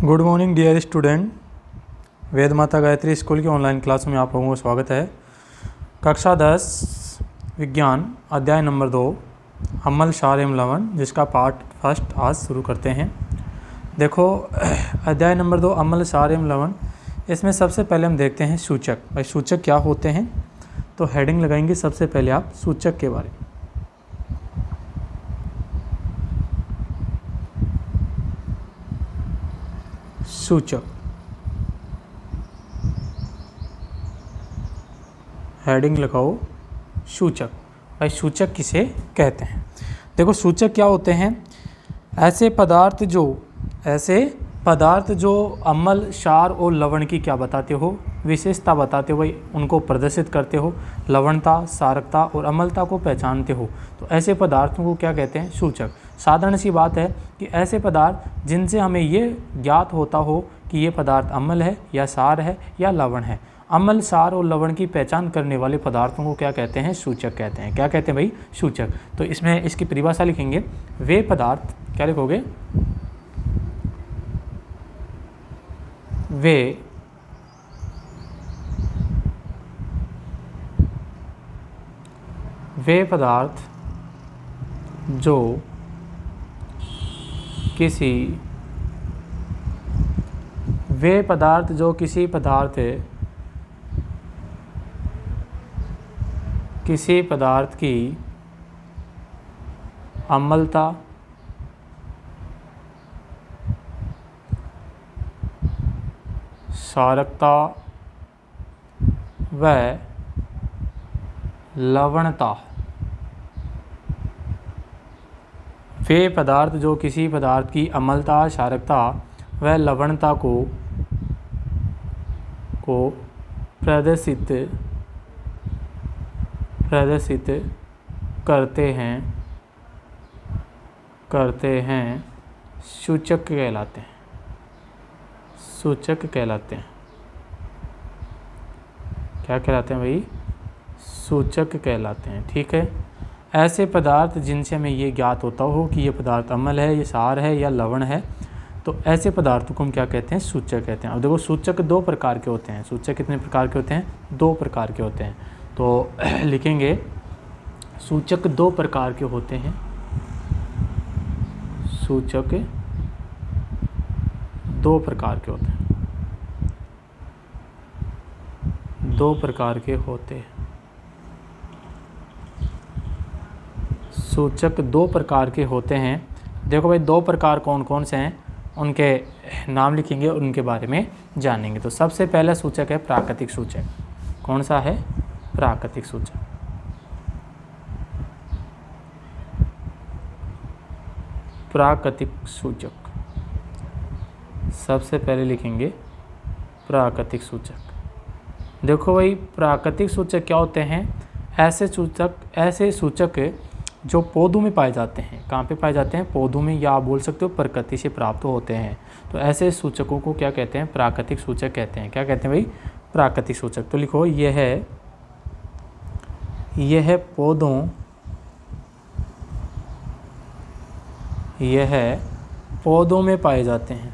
Good morning dear student. Ved Mata Gayatri school की online class में आप लोगों को स्वागत है। कक्षा 10 विज्ञान अध्याय नंबर 2 अम्ल क्षार एवं लवण, जिसका पार्ट फर्स्ट आज शुरू करते हैं। देखो अध्याय नंबर 2 अम्ल क्षार एवं लवण, इसमें सबसे पहले हम देखते हैं सूचक। भाई सूचक क्या होते हैं, तो हेडिंग लगाएंगे सबसे पहले आप सूचक के बारे में। सूचक, हेडिंग लगाओ सूचक। भाई सूचक किसे कहते हैं? देखो सूचक क्या होते हैं, ऐसे पदार्थ जो अम्ल क्षार और लवण की क्या बताते हो, विशेषता बताते हो, भाई उनको प्रदर्शित करते हो, लवणता, क्षारकता और अम्लता को पहचानते हो, तो ऐसे पदार्थों को क्या कहते हैं? सूचक। साधारण सी बात है कि ऐसे पदार्थ जिनसे हमें ये ज्ञात होता हो कि ये पदार्थ अम्ल है या क्षार है या लवण है। अम्ल, क्षार और लवण की पहचान करने वाले पदार्थों को क्या कहते हैं? सूचक कहते हैं। क्या कहते हैं भाई? सूचक। तो इसमें इसकी परिभाषा लिखेंगे, वे पदार्थ, क्या लिखोगे? वे पदार्थ जो किसी पदार्थ की अम्लता, क्षारकता व लवणता, वे पदार्थ जो किसी पदार्थ की अम्लता, क्षारकता व लवणता को प्रदर्शित करते हैं सूचक कहलाते हैं। सूचक कहलाते हैं। क्या कहलाते हैं भाई? सूचक कहलाते हैं। ठीक है। ऐसे पदार्थ जिनसे हमें ये ज्ञात होता हो कि ये पदार्थ अम्ल है, ये क्षार है या लवण है, तो ऐसे पदार्थों को हम क्या कहते हैं? सूचक कहते हैं। अब देखो सूचक दो प्रकार के होते हैं। सूचक कितने प्रकार के होते हैं? दो प्रकार के होते हैं। तो लिखेंगे सूचक दो प्रकार के होते हैं। सूचक दो प्रकार के होते हैं। दो प्रकार के होते हैं। सूचक दो प्रकार के होते हैं। देखो भाई दो प्रकार कौन कौन से हैं, उनके नाम लिखेंगे और उनके बारे में जानेंगे। तो सबसे पहला सूचक है प्राकृतिक सूचक। कौन सा है? प्राकृतिक सूचक। प्राकृतिक सूचक सबसे पहले लिखेंगे प्राकृतिक सूचक। देखो भाई प्राकृतिक सूचक क्या होते हैं? ऐसे सूचक जो पौधों में पाए जाते हैं। कहाँ पे पाए जाते हैं? पौधों में, या आप बोल सकते हो प्रकृति से प्राप्त होते हैं। तो ऐसे सूचकों को क्या कहते हैं? प्राकृतिक सूचक कहते हैं। क्या कहते हैं भाई? प्राकृतिक सूचक। तो लिखो यह पौधों में पाए जाते हैं।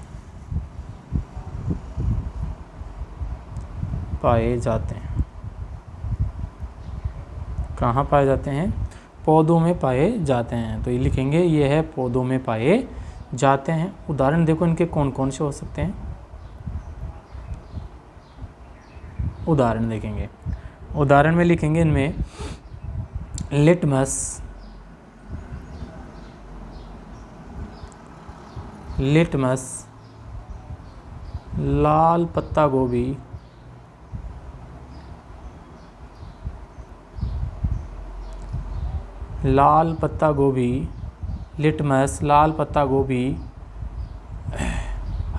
कहाँ पाए जाते हैं? पौधों में पाए जाते हैं। तो ये लिखेंगे ये है पौधों में पाए जाते हैं। उदाहरण देखो इनके कौन कौन से हो सकते हैं। उदाहरण देखेंगे। उदाहरण में लिखेंगे इनमें लिटमस, लाल पत्ता गोभी, लिटमस, लाल पत्ता गोभी,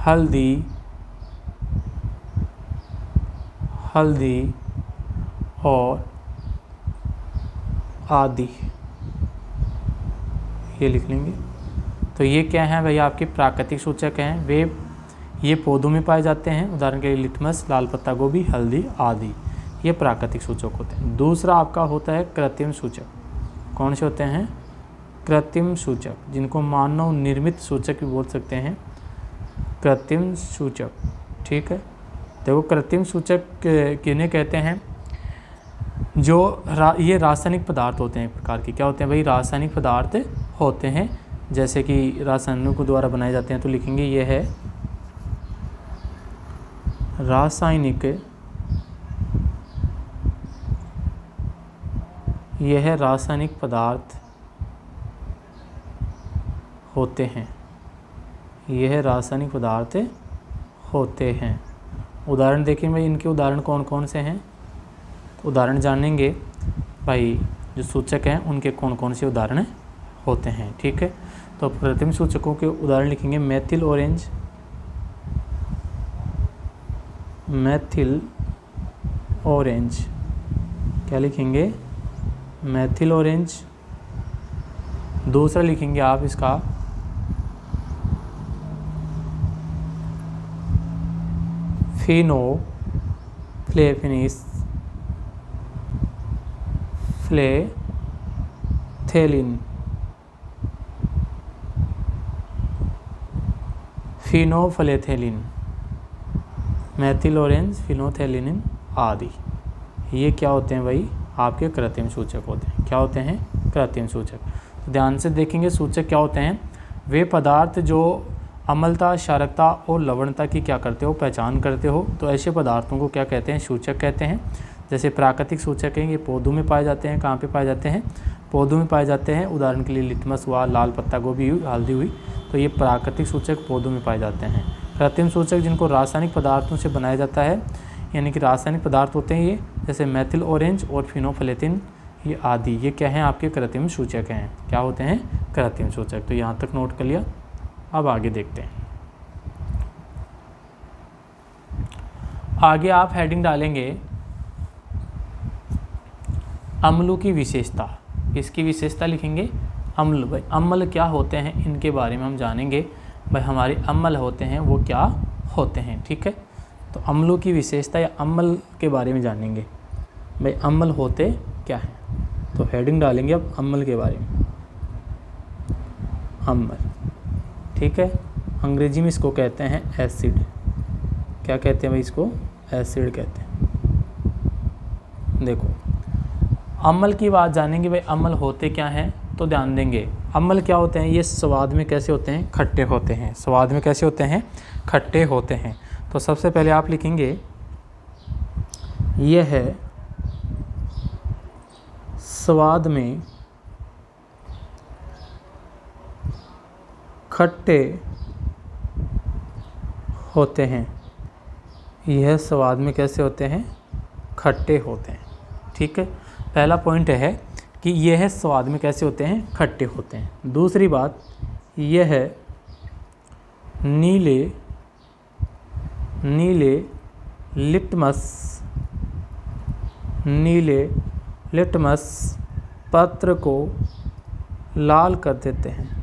हल्दी और आदि, ये लिख लेंगे। तो ये क्या है भाई? आपके प्राकृतिक सूचक हैं। ये पौधों में पाए जाते हैं। उदाहरण के लिए लिटमस, लाल पत्ता गोभी, हल्दी आदि, ये प्राकृतिक सूचक होते हैं। दूसरा आपका होता है कृत्रिम सूचक। कौन से होते हैं? कृत्रिम सूचक, जिनको मानव निर्मित सूचक भी बोल सकते हैं। कृत्रिम सूचक। ठीक है, देखो कृत्रिम सूचक किन्हें कहते हैं? जो ये रासायनिक पदार्थ होते हैं एक प्रकार के। क्या होते हैं भाई? रासायनिक पदार्थ होते हैं, जैसे कि रासायनिकों द्वारा बनाए जाते हैं। तो लिखेंगे ये है रासायनिक, यह रासायनिक पदार्थ होते हैं, यह रासायनिक पदार्थ होते हैं। उदाहरण देखें भाई, इनके उदाहरण कौन कौन से हैं? तो उदाहरण जानेंगे भाई, जो सूचक हैं उनके कौन कौन से उदाहरण होते हैं। ठीक है, तो कृत्रिम सूचकों के उदाहरण लिखेंगे मेथिल ऑरेंज, मेथिल ऑरेंज, क्या लिखेंगे? Methyl orange. दूसरा लिखेंगे आप इसका फिनोफ्लेथेलिन, फिनोफ्लेथेलिन, मेथिल ऑरेंज, फिनोफ्लेथेलिन आदि। ये क्या होते हैं भाई? आपके कृत्रिम सूचक होते हैं। क्या होते हैं? कृत्रिम सूचक। तो ध्यान से देखेंगे सूचक क्या होते हैं? वे पदार्थ जो अम्लता, क्षारकता और लवणता की क्या करते हो? पहचान करते हो। तो ऐसे पदार्थों को क्या कहते हैं? सूचक कहते हैं। जैसे प्राकृतिक सूचक हैं, ये पौधों में पाए जाते हैं। कहाँ पे पाए जाते हैं? पौधों में पाए जाते हैं। उदाहरण के लिए लिटमस हुआ, लाल पत्ता गोभी हुई, हल्दी हुई, तो ये प्राकृतिक सूचक पौधों में पाए जाते हैं। कृत्रिम सूचक जिनको रासायनिक पदार्थों से बनाया जाता है, यानी कि रासायनिक पदार्थ होते हैं ये, जैसे मेथिल ऑरेंज और फिनोफ्लेथिन ये आदि, ये क्या हैं? आपके कृत्रिम सूचक हैं। क्या होते हैं? कृत्रिम सूचक। तो यहाँ तक नोट कर लिया। अब आगे देखते हैं। आगे आप हेडिंग डालेंगे अम्लों की विशेषता। इसकी विशेषता लिखेंगे अम्ल। भाई अम्ल क्या होते हैं, इनके बारे में हम जानेंगे। भाई हमारे अम्ल होते हैं वो क्या होते हैं। ठीक है, तो अम्लों की विशेषता या अम्ल के बारे में जानेंगे। भाई अम्ल होते क्या हैं? तो हेडिंग डालेंगे अब अम्ल के बारे में। अम्ल, ठीक है, अंग्रेजी में इसको कहते हैं एसिड। क्या कहते हैं भाई? इसको एसिड कहते हैं। देखो अम्ल की बात जानेंगे। भाई अम्ल होते क्या हैं? तो ध्यान देंगे, अम्ल क्या होते हैं? ये स्वाद में कैसे होते हैं? खट्टे होते हैं। स्वाद में कैसे होते हैं? खट्टे होते हैं। तो सबसे पहले आप लिखेंगे यह है स्वाद में खट्टे होते हैं। यह स्वाद में कैसे होते हैं? खट्टे होते हैं। ठीक है, पहला पॉइंट है कि यह स्वाद में कैसे होते हैं? खट्टे होते हैं। दूसरी बात, यह नीले लिटमस पत्र को लाल कर देते हैं।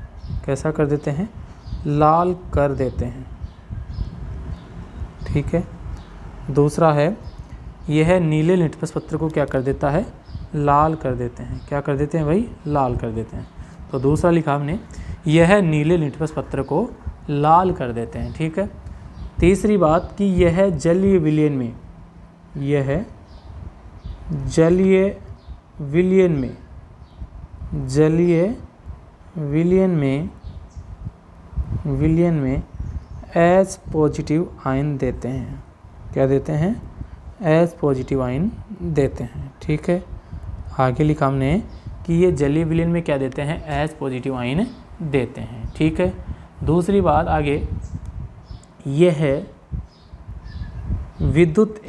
कैसा कर देते हैं? लाल कर देते हैं। ठीक है, दूसरा है, यह नीले लिटमस पत्र को क्या कर देता है? लाल कर देते हैं। क्या कर देते हैं भाई? लाल कर देते हैं। तो दूसरा लिखा हमने, यह नीले लिटमस पत्र को लाल कर देते हैं। ठीक है, तीसरी बात कि यह जलीय विलयन में, यह जलीय विलयन में एच पॉजिटिव आयन देते हैं। क्या देते हैं? एच पॉजिटिव आयन देते हैं। ठीक है, आगे लिखा हमने कि ये जलीय विलयन में क्या देते हैं? एच पॉजिटिव आयन देते हैं। ठीक है, दूसरी बात आगे, यह है विद्युत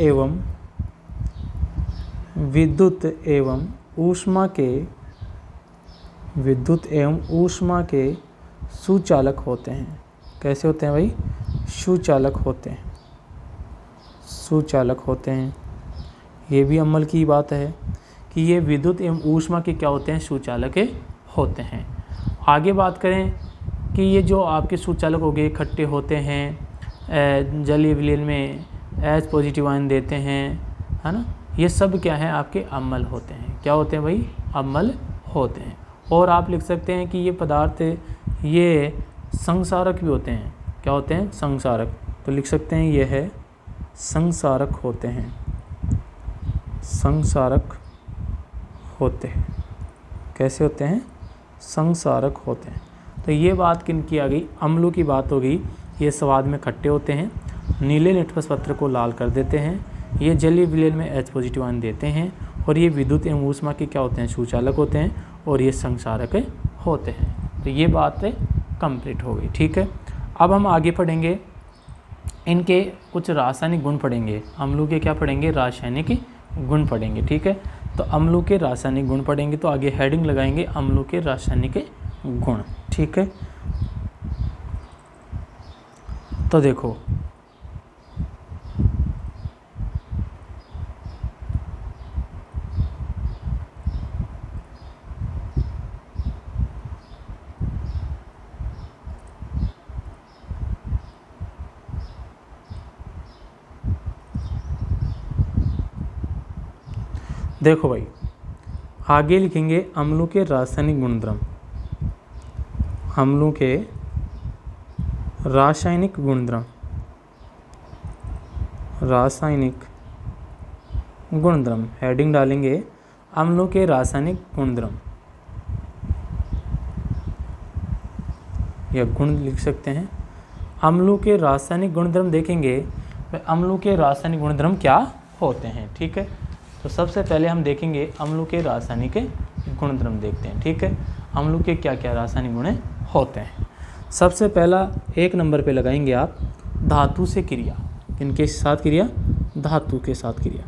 एवं ऊष्मा के सुचालक होते हैं। कैसे होते हैं भाई? सुचालक होते हैं। ये भी अम्ल की बात है कि ये विद्युत एवं ऊष्मा के क्या होते हैं? सुचालक होते हैं। आगे बात करें कि ये जो आपके सुचालक हो गए, खट्टे होते हैं, जलीय विलयन में एच पॉजिटिव आयन देते हैं, है ना, ये सब क्या है? आपके अम्ल होते हैं। क्या होते हैं भाई? अम्ल होते हैं। और आप लिख सकते हैं कि ये पदार्थ ये संक्षारक भी होते हैं। क्या होते हैं, संक्षारक। तो लिख सकते हैं ये है संक्षारक होते हैं, संक्षारक होते हैं। कैसे होते हैं, संक्षारक होते हैं। तो ये बात किन की आ गई, अम्लों की बात हो गई। ये स्वाद में खट्टे होते हैं, नीले लिटमस पत्र को लाल कर देते हैं, ये जलीय विलयन में H पॉजिटिव आयन देते हैं, और ये विद्युत एवं ऊष्मा के क्या होते हैं, सुचालक होते हैं, और ये संक्षारक होते हैं। तो ये बात कंप्लीट हो गई। ठीक है, अब हम आगे पढ़ेंगे, इनके कुछ रासायनिक गुण पढ़ेंगे। अम्लों के क्या पढ़ेंगे, रासायनिक गुण पढ़ेंगे। ठीक है, तो अम्लों के रासायनिक गुण पढ़ेंगे, तो आगे हेडिंग लगाएंगे अम्लों के रासायनिक गुण। ठीक है, तो देखो देखो भाई, आगे लिखेंगे अम्लों के रासायनिक गुणधर्म, अम्लों के रासायनिक गुणधर्म, रासायनिक गुणधर्म। हेडिंग डालेंगे अम्लों के रासायनिक गुणधर्म, या गुण लिख सकते हैं। अम्लों के रासायनिक गुणधर्म देखेंगे, तो अम्लों के रासायनिक गुणधर्म क्या होते हैं। ठीक है, तो सबसे पहले हम देखेंगे अम्लों के रासायनिक गुणधर्म देखते हैं। ठीक है, अम्लों के क्या क्या रासायनिक गुण होते हैं। सबसे पहला 1 नंबर पे लगाएंगे आप धातु से क्रिया। किनके साथ क्रिया, धातु के साथ क्रिया,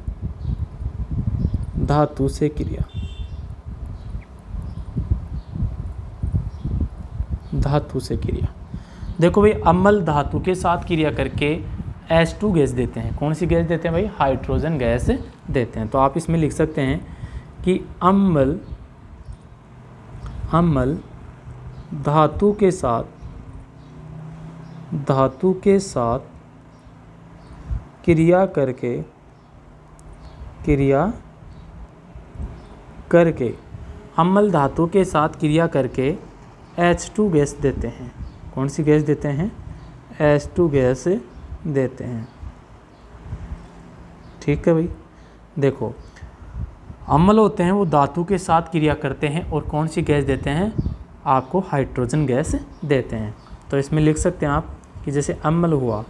धातु से क्रिया, धातु से क्रिया। देखो भाई, अम्ल धातु के साथ क्रिया करके H2 गैस देते हैं। कौन सी गैस देते हैं भाई, हाइड्रोजन गैस देते हैं। तो आप इसमें लिख सकते हैं कि अम्ल धातु के साथ क्रिया करके अम्ल धातु के साथ क्रिया करके H2 गैस देते हैं। कौन सी गैस देते हैं, H2 गैस देते हैं। ठीक है भाई, देखो अम्ल होते हैं वो धातु के साथ क्रिया करते हैं और कौन सी गैस देते हैं, आपको हाइड्रोजन गैस देते हैं। तो इसमें लिख सकते हैं आप कि जैसे अम्ल हुआ,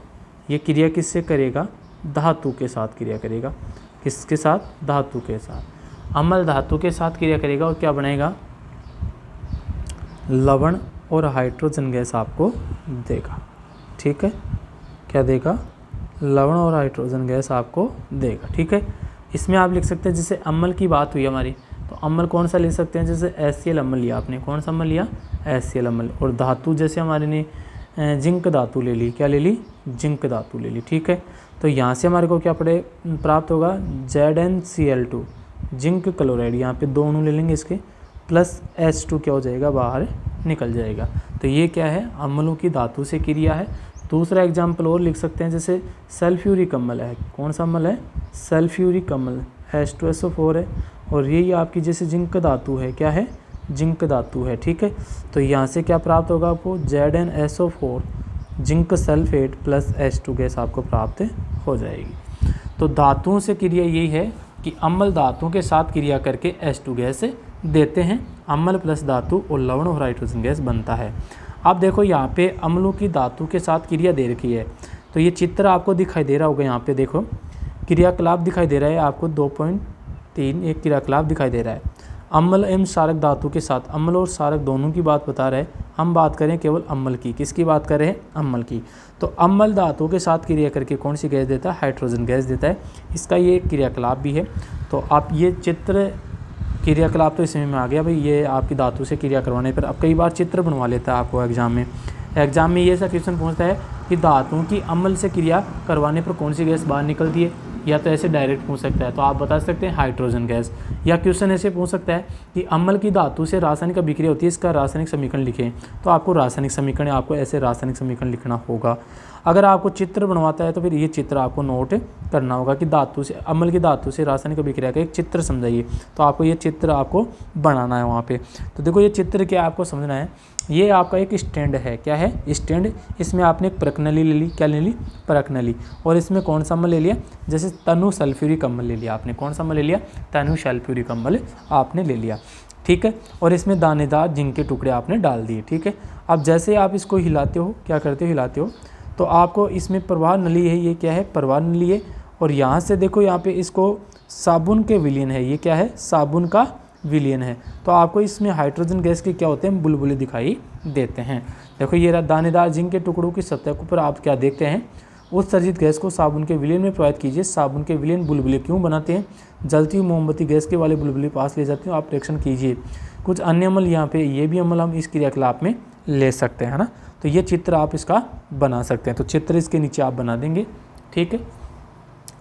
ये क्रिया किससे करेगा, धातु के साथ क्रिया करेगा। किसके साथ, धातु के साथ। अम्ल धातु के साथ क्रिया करेगा और क्या बनाएगा, लवण और हाइड्रोजन गैस आपको देगा। ठीक है, क्या देगा, लवण और हाइड्रोजन गैस आपको देगा। ठीक है, इसमें आप लिख सकते हैं, जैसे अम्ल की बात हुई हमारी, तो अम्ल कौन सा ले सकते हैं, जैसे HCl अम्ल लिया आपने। कौन सा अम्ल लिया, HCl अम्ल। और धातु जैसे हमारे ने जिंक धातु ले ली, क्या ले ली, जिंक धातु ले ली। ठीक है, तो यहाँ से हमारे को क्या प्राप्त होगा, ZnCl2 जिंक क्लोराइड, यहाँ पे 2 अणु ले लेंगे इसके, प्लस H2 क्या हो जाएगा, बाहर निकल जाएगा। तो ये क्या है, अम्लों की धातु से क्रिया है। दूसरा एग्जाम्पल और लिख सकते हैं, जैसे सल्फ्यूरिक अम्ल है। कौन सा अम्ल है, सल्फ्यूरिक अम्ल, H2SO4 है, और यही आपकी जैसे जिंक धातु है, क्या है, जिंक धातु है। ठीक है, तो यहाँ से क्या प्राप्त होगा आपको, ZnSO4 zinc sulphate plus H2 gas आपको प्राप्त हो जाएगी। तो धातुओं से क्रिया यही है कि अम्ल धातुओं के साथ क्रिया करके H2 गैस देते हैं। अम्ल प्लस धातु और लवण और हाइड्रोजन गैस बनता है। अब देखो यहाँ पे अम्लों की धातु के साथ क्रिया दे रखी है, तो ये चित्र आपको दिखाई दे रहा होगा। यहाँ पे देखो क्रियाकलाप दिखाई दे रहा है आपको, 2.3 एक क्रियाकलाप दिखाई दे रहा है। अम्ल एवं क्षारक धातु के साथ, अम्ल और क्षारक दोनों की बात बता रहे हैं। हम बात करें केवल अम्ल की, किसकी बात कर रहे हैं, अम्ल की। तो अम्ल धातु के साथ क्रिया करके कौन सी गैस देता है, हाइड्रोजन गैस देता है। इसका ये क्रियाकलाप भी है। तो आप ये चित्र, क्रियाकलाप तो इसमें आ गया भाई, ये आपकी धातु से क्रिया करवाने पर। अब कई बार चित्र बनवा लेता है आपको एग्जाम में ये सा क्वेश्चन पूछता है कि धातुओं की अम्ल से क्रिया करवाने पर कौन सी गैस बाहर निकलती है, या तो ऐसे डायरेक्ट पूछ सकता है, तो आप बता सकते हैं हाइड्रोजन गैस। या क्वेश्चन ऐसे पूछ सकता है कि अम्ल की धातु से रासायनिक अभिक्रिया होती है, इसका रासायनिक समीकरण लिखें, तो आपको रासायनिक समीकरण, आपको ऐसे रासायनिक समीकरण लिखना होगा। अगर आपको चित्र बनवाता है तो फिर ये चित्र आपको नोट करना होगा कि धातु से, अम्ल की धातु से रासायनिक अभिक्रिया का एक चित्र समझाइए। तो आपको ये चित्र आपको बनाना है वहाँ पे। तो देखो ये चित्र क्या आपको समझना है, ये आपका एक स्टैंड है। क्या है? स्टैंड। इसमें आपने एक परखनली ले ली। क्या ले ली? परखनली। और इसमें कौन सा अम्ल ले लिया? जैसे तनु सल्फ्यूरिक अम्ल ले लिया आपने। कौन सा अम्ल ले लिया? तनु सल्फ्यूरिक अम्ल आपने ले लिया। ठीक है। और इसमें दानेदार जिंक के टुकड़े आपने डाल दिए। ठीक है। अब जैसे आप इसको हिलाते हो, क्या करते हो? हिलाते हो तो आपको इसमें प्रवाह नली है। ये क्या है? प्रवाह नली है। और यहाँ से देखो, यहाँ पे इसको साबुन के विलयन है। ये क्या है? साबुन का विलयन है। तो आपको इसमें हाइड्रोजन गैस के क्या होते हैं? बुलबुले दिखाई देते हैं। देखो ये दानेदार जिंक के टुकड़ों की सतह के ऊपर आप क्या देखते हैं? उत्सर्जित गैस को साबुन के विलयन में प्रवाहित कीजिए। साबुन के विलयन बुलबुले क्यों बनाते हैं? जलती हुई मोमबत्ती गैस के वाले बुलबुले पास ले जाते हैं। आप रिएक्शन कीजिए। कुछ अन्य अम्ल यहाँ पे, ये भी अम्ल हम इस क्रियाकलाप में ले सकते हैं, है ना। तो ये चित्र आप इसका बना सकते हैं। तो चित्र इसके नीचे आप बना देंगे। ठीक है,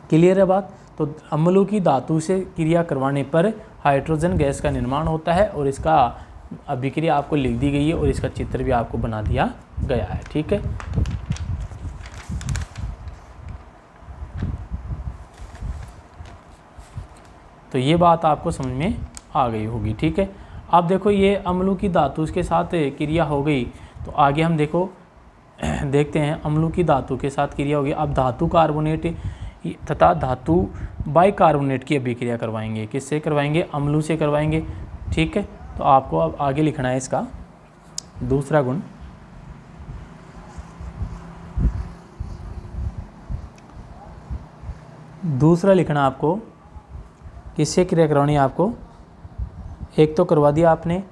क्लियर है बात। तो अम्लों की धातु से क्रिया करवाने पर हाइड्रोजन गैस का निर्माण होता है और इसका अभिक्रिया आपको लिख दी गई है और इसका चित्र भी आपको बना दिया गया है। ठीक है, तो ये बात आपको समझ में आ गई होगी। ठीक है, अब देखो ये अम्लों की धातु के साथ क्रिया हो गई। तो आगे हम देखो देखते हैं अम्लों की धातु के साथ क्रिया होगी। अब धातु कार्बोनेट तथा धातु बाइकार्बोनेट की अभिक्रिया करवाएंगे। किससे करवाएंगे? अम्लों से करवाएंगे। ठीक है, तो आपको अब आगे लिखना है इसका दूसरा गुण। दूसरा लिखना आपको किससे क्रिया करवानी है? आपको एक तो करवा दिया आपने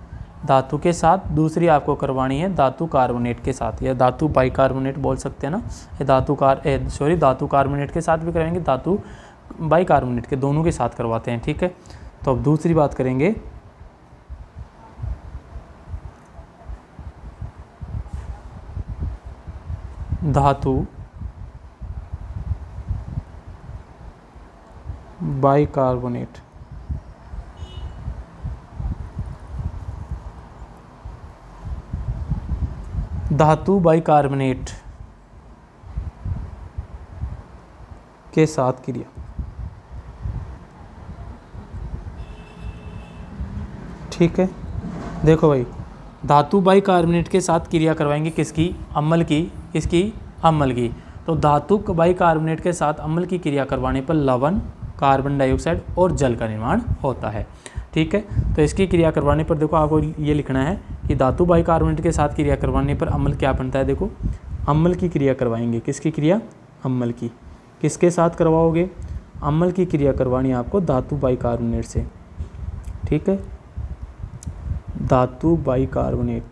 धातु के साथ, दूसरी आपको करवानी है धातु कार्बोनेट के साथ, या धातु बाइकार्बोनेट बोल सकते हैं ना। ये धातु कार्बोनेट के साथ भी कराएंगे, धातु बाइकार्बोनेट के, दोनों के साथ करवाते हैं। ठीक है, तो अब दूसरी बात करेंगे। धातु बाइकार्बोनेट धातु बाइकार्बोनेट के साथ क्रिया। ठीक है, देखो भाई, धातु बाइकार्बोनेट के साथ क्रिया करवाएंगे किसकी? अम्ल की। किसकी? अम्ल की। तो धातु बाइकार्बोनेट के साथ अम्ल की क्रिया करवाने पर लवण, कार्बन डाइऑक्साइड और जल का निर्माण होता है। ठीक है, तो इसकी क्रिया करवाने पर देखो आपको ये लिखना है कि धातु बाइकार्बोनेट के साथ क्रिया करवाने पर अम्ल क्या बनता है? देखो अम्ल की क्रिया करवाएंगे। किसकी क्रिया? अम्ल की। किसके साथ करवाओगे? अम्ल की क्रिया करवानी है आपको धातु बाइकार्बोनेट से। ठीक है, धातु बाइकार्बोनेट।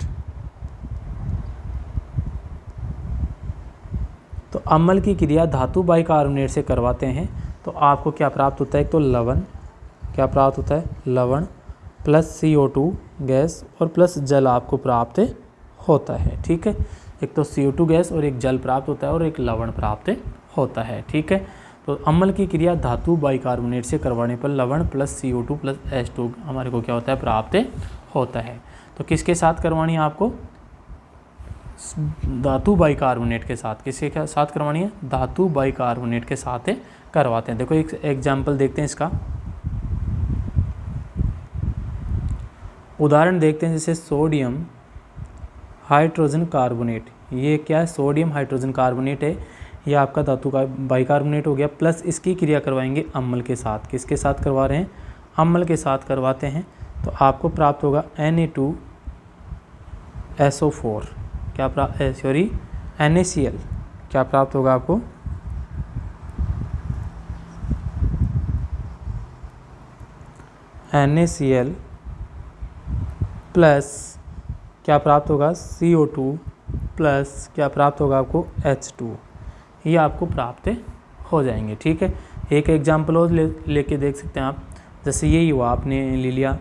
तो अम्ल की क्रिया धातु बाइकार्बोनेट से करवाते हैं तो आपको क्या प्राप्त होता है? एक तो लवण, क्या प्राप्त होता है? लवण प्लस CO2 गैस और प्लस जल आपको प्राप्त होता है। ठीक है, एक तो CO2 गैस और एक जल प्राप्त होता है और एक लवण प्राप्त होता है। ठीक है, तो अम्ल की क्रिया धातु बाइकार्बोनेट से करवाने पर लवण प्लस CO2 प्लस H2 हमारे को क्या होता है? प्राप्त होता है। तो किसके साथ करवानी है आपको? धातु बाइकार्बोनेट के साथ। किसके साथ करवानी है? धातु बाइकार्बोनेट के साथ करवाते हैं। देखो एक एग्जाम्पल देखते हैं इसका, उदाहरण देखते हैं। जैसे सोडियम हाइड्रोजन कार्बोनेट, ये क्या है? सोडियम हाइड्रोजन कार्बोनेट है, ये आपका धातु का बाइकार्बोनेट हो गया। प्लस इसकी क्रिया करवाएंगे अम्ल के साथ। किसके साथ करवा रहे हैं? अम्ल के साथ करवाते हैं। तो आपको प्राप्त होगा Na2SO4। क्या प्राप्त? Sorry, NaCl। क्या प्राप्त होगा आपको? NaCl प्लस क्या प्राप्त होगा? CO2 प्लस क्या प्राप्त होगा आपको? H2। ये आपको प्राप्त हो जाएंगे। ठीक है, एक एग्जाम्पल और लेके देख सकते हैं आप। जैसे यही हुआ, आपने ले लिया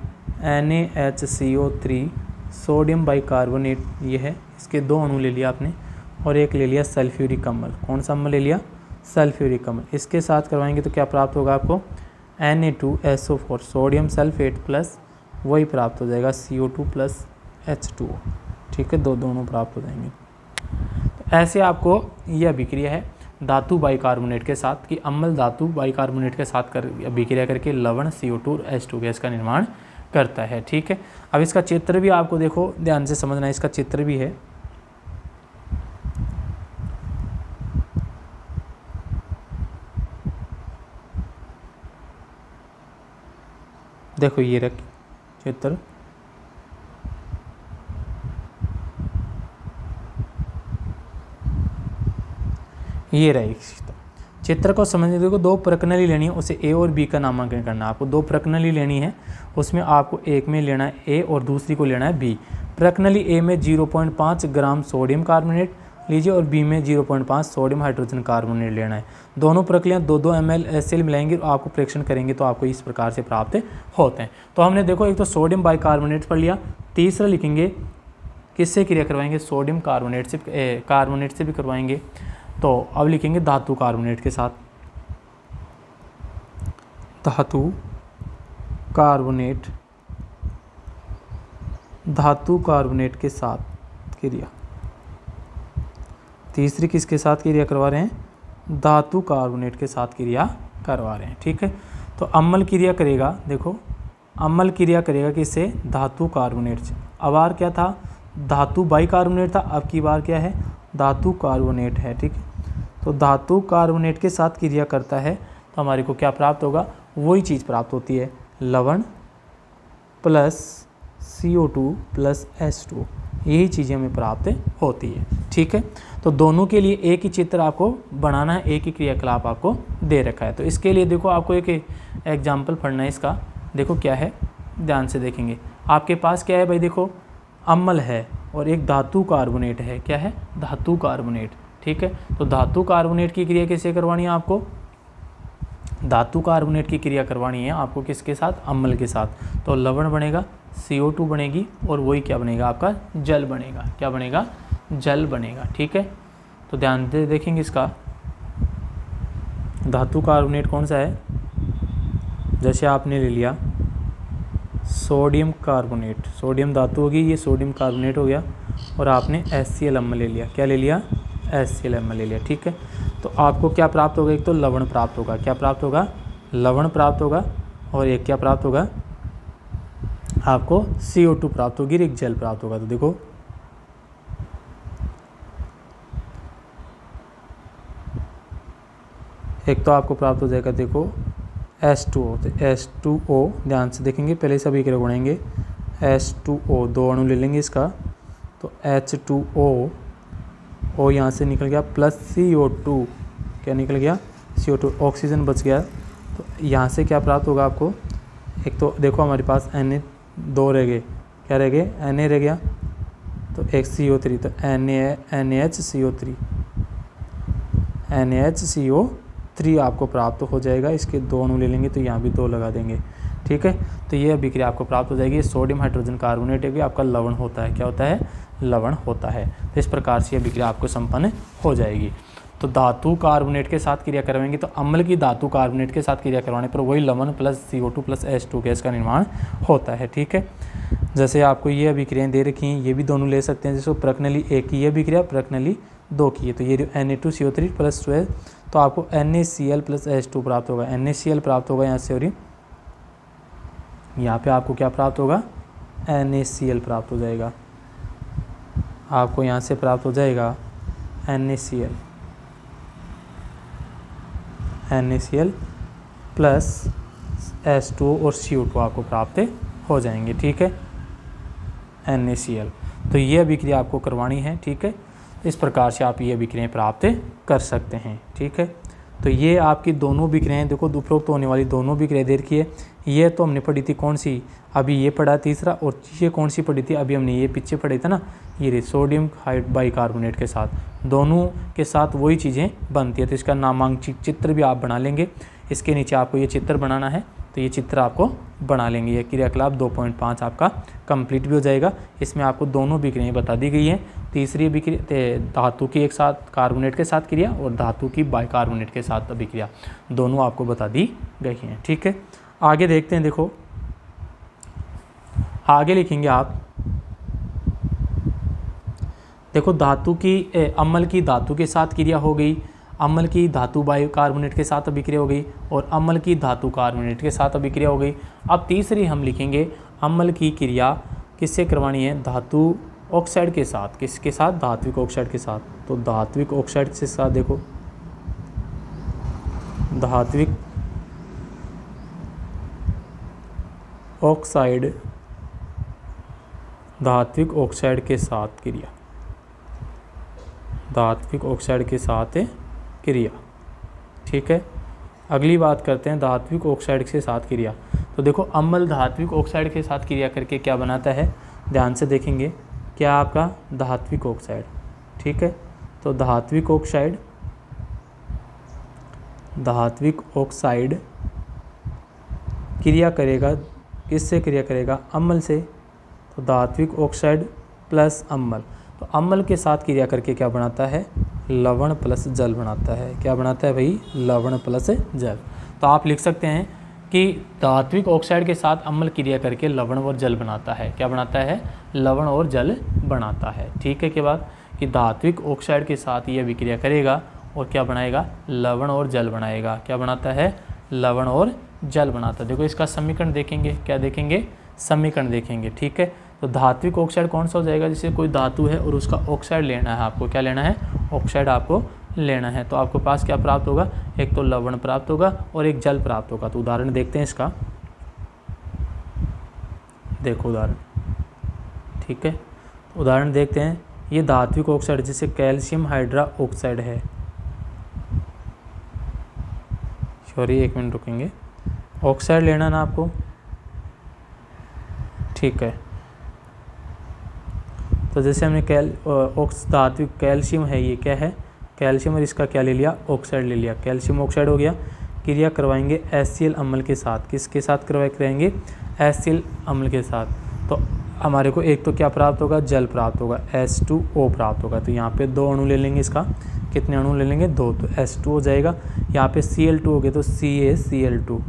NaHCO3 सोडियम बाइकार्बोनेट, ये है, इसके 2 अणु ले लिया आपने, और एक ले लिया सल्फ्यूरिक अम्ल। कौन सा अम्ल ले लिया? सल्फ्यूरिक अम्ल। इसके साथ करवाएंगे तो क्या प्राप्त होगा आपको? Na2SO4 सोडियम सल्फेट प्लस वही प्राप्त हो जाएगा CO2 प्लस H2। ठीक है, दोनों प्राप्त हो जाएंगे। तो ऐसे आपको यह अभिक्रिया है धातु बाइकार्बोनेट के साथ कि अम्ल धातु बाइकार्बोनेट के साथ अभिक्रिया करके लवण CO2 और H2 गैस का निर्माण करता है। ठीक है, अब इसका चित्र भी आपको देखो ध्यान से समझना है, इसका चित्र भी है। देखो ये रख चित्र, ये रही चित्र को समझने देखो, दो प्रकनली लेनी है, उसे A और B का नामांकन करना है आपको। दो प्रकनली लेनी है, उसमें आपको एक में लेना है A और दूसरी को लेना है B। प्रकनली A में 0.5 ग्राम सोडियम कार्बोनेट लीजिए और B में 0.5 सोडियम हाइड्रोजन कार्बोनेट लेना है। दोनों प्रक्रिया 2-2 ml HCl मिलाएंगे और आपको परीक्षण करेंगे तो आपको इस प्रकार से प्राप्त होते हैं। तो हमने देखो एक तो सोडियम बाइकार्बोनेट पढ़ लिया, तीसरा लिखेंगे किससे क्रिया करवाएंगे, सोडियम कार्बोनेट से भी करवाएंगे। तो अब लिखेंगे धातु कार्बोनेट के साथ, धातु कार्बोनेट के साथ क्रिया। तीसरी किसके साथ क्रिया करवा रहे हैं, धातु कार्बोनेट के साथ क्रिया करवा रहे हैं। ठीक है, तो अम्ल क्रिया करेगा, देखो अम्ल क्रिया करेगा किससे, धातु कार्बोनेट से। अब बार क्या था, धातु बाइकार्बोनेट था, अब की बार क्या है, धातु कार्बोनेट है। ठीक है, तो धातु कार्बोनेट के साथ क्रिया करता है तो हमारे को क्या प्राप्त होगा, वही चीज़ प्राप्त होती है, लवण प्लस CO2 प्लस H2, यही चीज़ें हमें प्राप्त होती है। ठीक है, तो दोनों के लिए एक ही चित्र आपको बनाना है, एक ही क्रियाकलाप आपको दे रखा है। तो इसके लिए देखो आपको एक एग्जाम्पल पढ़ना है इसका, देखो क्या है, ध्यान से देखेंगे। आपके पास क्या है भाई, देखो अम्ल है और एक धातु कार्बोनेट है, क्या है, धातु कार्बोनेट। ठीक है, तो धातु कार्बोनेट की क्रिया कैसे करवानी है आपको, धातु कार्बोनेट की क्रिया करवानी है आपको किसके साथ, अम्ल के साथ। तो लवण बनेगा, CO2 बनेगी और वही क्या बनेगा आपका, जल बनेगा। क्या बनेगा, जल बनेगा। ठीक है, तो ध्यान से देखेंगे इसका, धातु कार्बोनेट कौन सा है, जैसे आपने ले लिया सोडियम कार्बोनेट, सोडियम धातु होगी, ये सोडियम कार्बोनेट हो गया, और आपने HCl अम्ल ले लिया, क्या ले लिया, HCl अम्ल ले लिया। ठीक है, तो आपको क्या प्राप्त होगा, एक तो लवण प्राप्त होगा, क्या प्राप्त होगा, लवण प्राप्त होगा, और एक क्या प्राप्त होगा आपको, CO2 प्राप्त होगी, एक जल प्राप्त होगा। तो देखो एक तो आपको प्राप्त हो जाएगा, देखो H2O, तो H2O ध्यान से देखेंगे, पहले सभी के गुणेंगे, H2O दो अणु ले लेंगे इसका, तो H2O ओ यहाँ से निकल गया, प्लस CO2, क्या निकल गया, CO2, ऑक्सीजन बच गया। तो यहाँ से क्या प्राप्त होगा आपको, एक तो देखो हमारे पास Na रह गए, क्या रह गए, Na रह गया, तो एक CO3, तो NaHCO3 आपको प्राप्त हो जाएगा। इसके दो अणु ले लेंगे तो यहाँ भी 2 लगा देंगे। ठीक है, तो ये अभिक्रिया आपको प्राप्त हो जाएगी। सोडियम हाइड्रोजन कार्बोनेट भी आपका लवण होता है, क्या होता है, लवण होता है। तो इस प्रकार से अभिक्रिया आपको संपन्न हो जाएगी। तो धातु कार्बोनेट के साथ क्रिया करवाएंगे तो अम्ल की धातु कार्बोनेट के साथ क्रिया करवाने पर वही लवण plus CO2 plus H2 gas का निर्माण होता है। ठीक है, जैसे आपको ये अभिक्रियाएँ दे रखी हैं, ये भी दोनों ले सकते हैं। जैसे प्रकनली 1 की अभिक्रिया, प्रकनली 2 की है, तो ये Na2CO3 प्लस 12, तो आपको NaCl प्लस H2 प्राप्त होगा, NaCl प्राप्त होगा यहाँ से, और यहाँ पे आपको क्या प्राप्त होगा, NaCl प्राप्त हो जाएगा, आपको यहाँ से प्राप्त हो जाएगा NaCl प्लस H2 और CO2 आपको प्राप्त हो जाएंगे। ठीक है, NaCl, तो ये अभिक्रिया आपको करवानी है। ठीक है, इस प्रकार से आप ये अभिक्रियाएँ प्राप्त कर सकते हैं। ठीक है, तो ये आपकी दोनों अभिक्रियाएँ, देखो उपरोक्त होने वाली दोनों अभिक्रिया दे रखी है। ये तो हमने पढ़ी थी कौन सी, अभी ये पढ़ा तीसरा, और ये कौन सी पढ़ी थी, अभी हमने ये पीछे पढ़ी था ना, ये सोडियम बाइकार्बोनेट के साथ, दोनों के साथ वही चीज़ें बनती है। तो इसका नामांकित चित्र भी आप बना लेंगे। इसके नीचे आपको ये चित्र बनाना है, तो ये चित्र आपको बना लेंगे। ये क्रियाकलाप 2.5 आपका कंप्लीट भी हो जाएगा। इसमें आपको दोनों अभिक्रियाएँ बता दी गई हैं। तीसरी अभिक्रिया धातु की एक साथ कार्बोनेट के साथ क्रिया और धातु की बाइकार्बोनेट के साथ अभिक्रिया, दोनों आपको बता दी गई हैं। ठीक है, आगे देखते हैं। देखो आगे लिखेंगे आप, देखो धातु की अम्ल की धातु के साथ क्रिया हो गई, अम्ल की धातु बाइकार्बोनेट के साथ अभिक्रिया हो गई और अम्ल की धातु कार्बोनेट के साथ अभिक्रिया हो गई। अब तीसरी हम लिखेंगे अम्ल की क्रिया किससे करवानी है, धातु ऑक्साइड के साथ। किसके साथ, धात्विक ऑक्साइड के साथ। तो धात्विक ऑक्साइड के साथ देखो, धात्विक ऑक्साइड, धात्विक ऑक्साइड के साथ क्रिया, धात्विक ऑक्साइड के साथ क्रिया। ठीक है, अगली बात करते हैं धात्विक ऑक्साइड के साथ क्रिया। तो देखो अम्ल धात्विक ऑक्साइड के साथ क्रिया करके क्या बनाता है, ध्यान से देखेंगे, क्या आपका धात्विक ऑक्साइड। ठीक है, तो धात्विक ऑक्साइड, धात्विक ऑक्साइड क्रिया करेगा, किससे क्रिया करेगा, अम्ल से। तो धात्विक ऑक्साइड प्लस अम्ल, तो अम्ल के साथ क्रिया करके क्या बनाता है, लवण प्लस जल बनाता है। क्या बनाता है भाई, लवण प्लस जल। तो आप लिख सकते हैं कि धात्विक ऑक्साइड के साथ अम्ल क्रिया करके लवण और जल बनाता है। क्या बनाता है, लवण और जल बनाता है। ठीक है, के बाद कि धात्विक ऑक्साइड के साथ ये अभिक्रिया करेगा और क्या बनाएगा, लवण और जल बनाएगा। क्या बनाता है, लवण और जल बनाता है। देखो इसका समीकरण देखेंगे, क्या देखेंगे, समीकरण देखेंगे। ठीक है, तो धात्विक ऑक्साइड कौन सा हो जाएगा, जैसे कोई धातु है और उसका ऑक्साइड लेना है आपको। क्या लेना है, ऑक्साइड आपको लेना है। तो आपको पास क्या प्राप्त होगा, एक तो लवण प्राप्त होगा और एक जल प्राप्त होगा। तो उदाहरण देखते हैं इसका, देखो उदाहरण। ठीक है, उदाहरण देखते हैं। ये धात्विक ऑक्साइड जैसे कैल्शियम हाइड्रा ऑक्साइड है, सॉरी एक मिनट रुकेंगे, ऑक्साइड लेना ना आपको। ठीक है, तो जैसे हमने धात्विक कैल्शियम है, ये क्या है, कैल्शियम, और इसका क्या ले लिया, ऑक्साइड ले लिया, कैल्शियम ऑक्साइड हो गया। क्रिया करवाएंगे HCl अम्ल के साथ। किसके साथ करवाएंगे, HCl अम्ल के साथ। तो हमारे को एक तो क्या प्राप्त होगा, जल प्राप्त होगा, H2O प्राप्त होगा। तो यहाँ पे 2 अणु ले लेंगे, इसका कितने अणु ले लेंगे, 2, तो H2 हो जाएगा। यहाँ पे Cl2 हो गया तो CaCl2,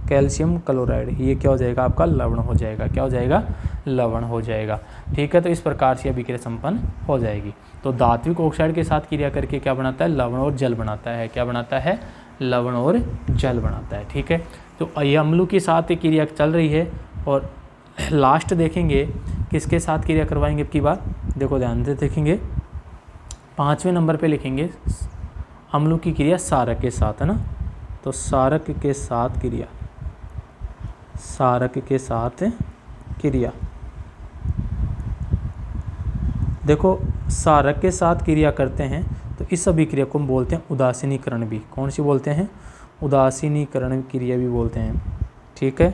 कैल्शियम क्लोराइड, ये क्या हो जाएगा आपका, लवण हो जाएगा। क्या हो जाएगा, लवण हो जाएगा। ठीक है, तो इस प्रकार से अभिक्रिया संपन्न हो जाएगी। तो धात्विक ऑक्साइड के साथ क्रिया करके क्या बनाता है, लवण और जल बनाता है। क्या बनाता है, लवण और जल बनाता है। ठीक है, तो ये अम्लों के साथ क्रिया चल रही है और लास्ट देखेंगे किसके साथ क्रिया करवाएंगे अब की बार। देखो ध्यान से देखेंगे, 5वें नंबर पे लिखेंगे अम्लों की क्रिया सारक के साथ, है ना। तो सारक के साथ क्रिया, सारक के साथ क्रिया। देखो सारक के साथ क्रिया करते हैं तो इस अभिक्रिया को हम बोलते हैं उदासीनीकरण भी। कौन सी बोलते हैं, उदासीनीकरण क्रिया भी बोलते हैं। ठीक है,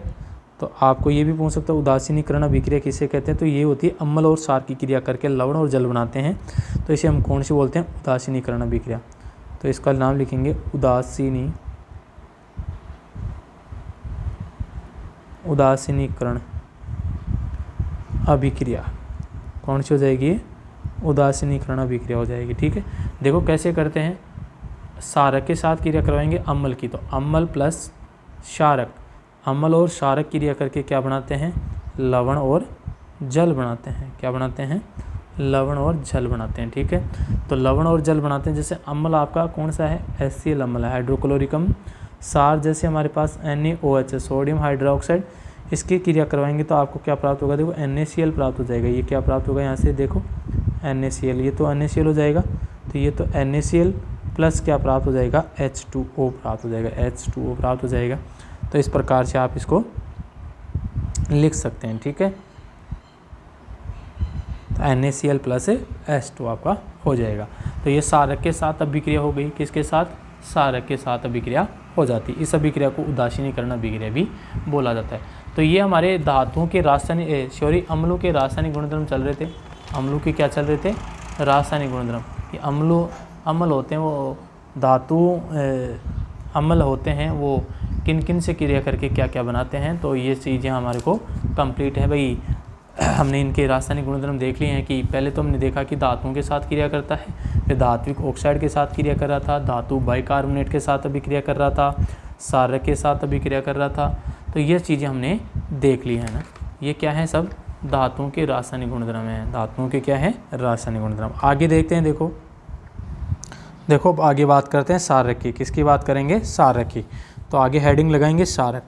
तो आपको ये भी पूछ सकता है उदासीनीकरण अभिक्रिया किसे कहते हैं। तो ये होती है अम्ल और क्षार की क्रिया करके लवण और जल बनाते हैं। तो इसे हम कौन सी बोलते हैं, उदासीनीकरण अभिक्रिया। तो इसका नाम लिखेंगे उदासीनीकरण अभिक्रिया। कौन सी हो जाएगी, उदासीनीकरण अभिक्रिया हो जाएगी। ठीक है, देखो कैसे करते हैं, सारक के साथ क्रिया करवाएंगे अम्ल की, तो अम्ल प्लस क्षारक, अम्ल और क्षारक क्रिया करके क्या बनाते हैं, लवण और जल बनाते हैं। क्या बनाते हैं, लवण और जल बनाते हैं। ठीक है, तो लवण और जल बनाते हैं। जैसे अम्ल आपका कौन सा है, HCl अम्ल है, हाइड्रोक्लोरिकम। क्षार जैसे हमारे पास NaOH है, सोडियम हाइड्रोक्साइड, इसकी क्रिया करवाएंगे तो आपको क्या प्राप्त होगा, देखो NaCl प्राप्त हो जाएगा। ये क्या प्राप्त होगा, यहाँ से देखो NaCl, ये तो NaCl हो जाएगा। तो ये तो NaCl प्लस क्या प्राप्त हो जाएगा, H2O प्राप्त हो जाएगा, H2O प्राप्त हो जाएगा। तो इस प्रकार से आप इसको लिख सकते हैं। ठीक है, तो NaCl प्लस H2 आपका हो जाएगा। तो ये सारक के साथ अभिक्रिया हो गई, किसके साथ, सारक के साथ अभिक्रिया हो जाती है। इस अभिक्रिया को उदासीनीकरण अभिक्रिया भी बोला जाता है। तो ये हमारे धातुओं के रासायनिक अम्लों के रासायनिक गुणधर्म चल रहे थे। अम्लों के क्या चल रहे थे, रासायनिक गुणधर्म। ये अम्ल होते हैं वो धातु अम्ल होते हैं, वो किन किन से क्रिया करके क्या क्या बनाते हैं। तो ये चीज़ें हमारे को कंप्लीट है भाई। हमने इनके रासायनिक गुणधर्म देख लिए हैं कि पहले तो हमने देखा कि धातुओं के साथ क्रिया करता है, फिर धात्विक ऑक्साइड के साथ क्रिया कर रहा था, धातु बाइकार्बोनेट के साथ अभिक्रिया कर रहा था, सारक के साथ अभिक्रिया कर रहा था। तो ये चीज़ें हमने देख ली है ना। ये क्या है, सब धातुओं के रासायनिक गुणधर्म हैं। धातुओं के क्या है? रासायनिक गुणधर्म। आगे देखते हैं। देखो अब आगे बात करते हैं सारक की। किसकी बात करेंगे? सारक की। तो आगे हेडिंग लगाएंगे सारक।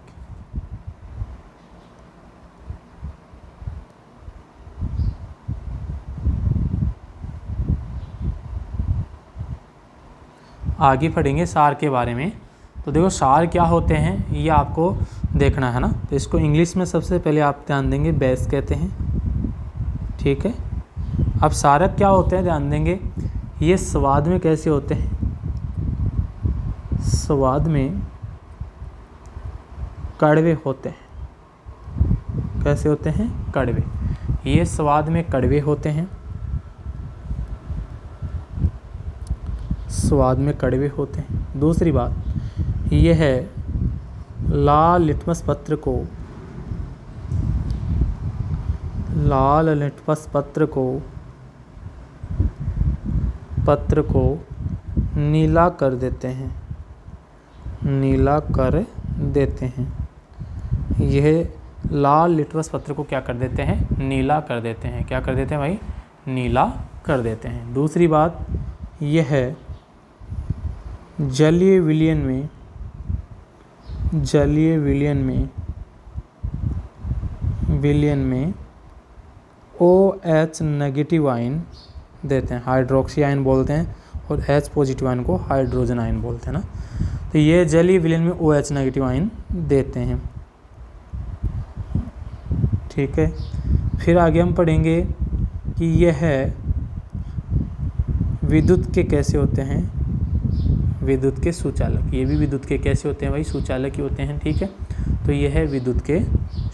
आगे पढ़ेंगे सार के बारे में। तो देखो सार क्या होते हैं ये आपको देखना है ना। तो इसको इंग्लिश में सबसे पहले आप ध्यान देंगे बेस कहते हैं, ठीक है। अब सारक क्या होते हैं ध्यान देंगे। ये स्वाद में कैसे होते हैं? स्वाद में कड़वे होते हैं। कैसे होते हैं? कड़वे। ये स्वाद में कड़वे होते हैं। स्वाद में कड़वे होते हैं। दूसरी बात यह है लाल लिटमस पत्र को नीला कर देते हैं। यह लाल लिटमस पत्र को क्या कर देते हैं? नीला कर देते हैं। क्या कर देते हैं भाई? नीला कर देते हैं। दूसरी बात यह है जलीय विलयन में OH नेगेटिव आयन देते हैं। हाइड्रोक्सी आयन बोलते हैं और H पॉजिटिव आयन को हाइड्रोजन आयन बोलते हैं ना। तो ये जलीय विलयन में OH नेगेटिव आयन देते हैं, ठीक है। फिर आगे हम पढ़ेंगे कि यह विद्युत के कैसे होते हैं? विद्युत के सुचालक। ये भी विद्युत के कैसे होते हैं भाई? सुचालक ही होते हैं, ठीक है। तो यह है विद्युत के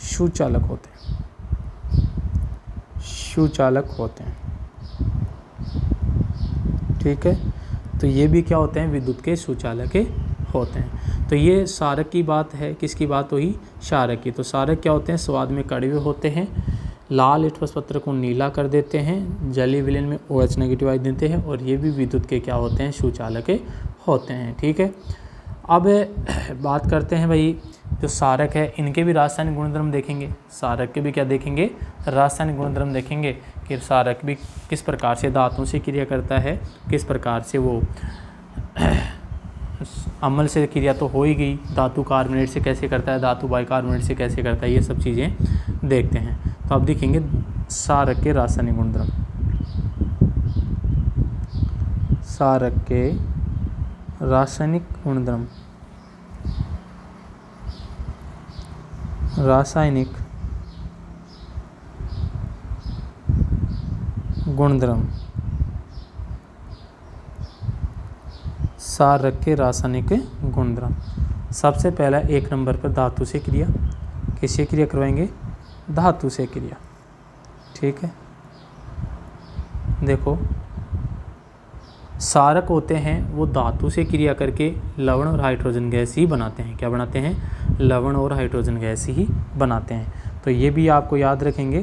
सुचालक होते हैं, ठीक है। तो ये भी क्या होते हैं? विद्युत के सुचालक होते हैं। तो ये सारक की बात है। किसकी बात हुई? सारक की। तो सारक क्या होते हैं? स्वाद में कड़वे होते हैं, लाल लिटमस पत्र को नीला कर देते हैं, जलीय विलयन में OH नेगेटिव आयन देते हैं, और ये भी विद्युत के क्या होते हैं? सुचालक होते हैं, ठीक है। अब बात करते हैं भाई जो सारक है इनके भी रासायनिक गुणधर्म देखेंगे। सारक के भी क्या देखेंगे? रासायनिक गुणधर्म देखेंगे कि सारक भी किस प्रकार से धातुओं से क्रिया करता है, किस प्रकार से वो अम्ल से क्रिया तो हो ही गई, धातु कार्बोनेट से कैसे करता है, धातु बाइकार्बोनेट से कैसे करता है, ये सब चीज़ें देखते हैं। तो अब देखेंगे सारक के रासायनिक गुणधर्म। सारक के रासायनिक गुणधर्म। सारक के रासायनिक गुणधर्म। सबसे पहला 1 नंबर पर धातु से क्रिया। किससे क्रिया करवाएंगे? धातु से क्रिया, ठीक है। देखो सारक होते हैं वो धातु से क्रिया करके लवण और हाइड्रोजन गैस ही बनाते हैं। क्या बनाते हैं? लवण और हाइड्रोजन गैस ही बनाते हैं। तो ये भी आपको याद रखेंगे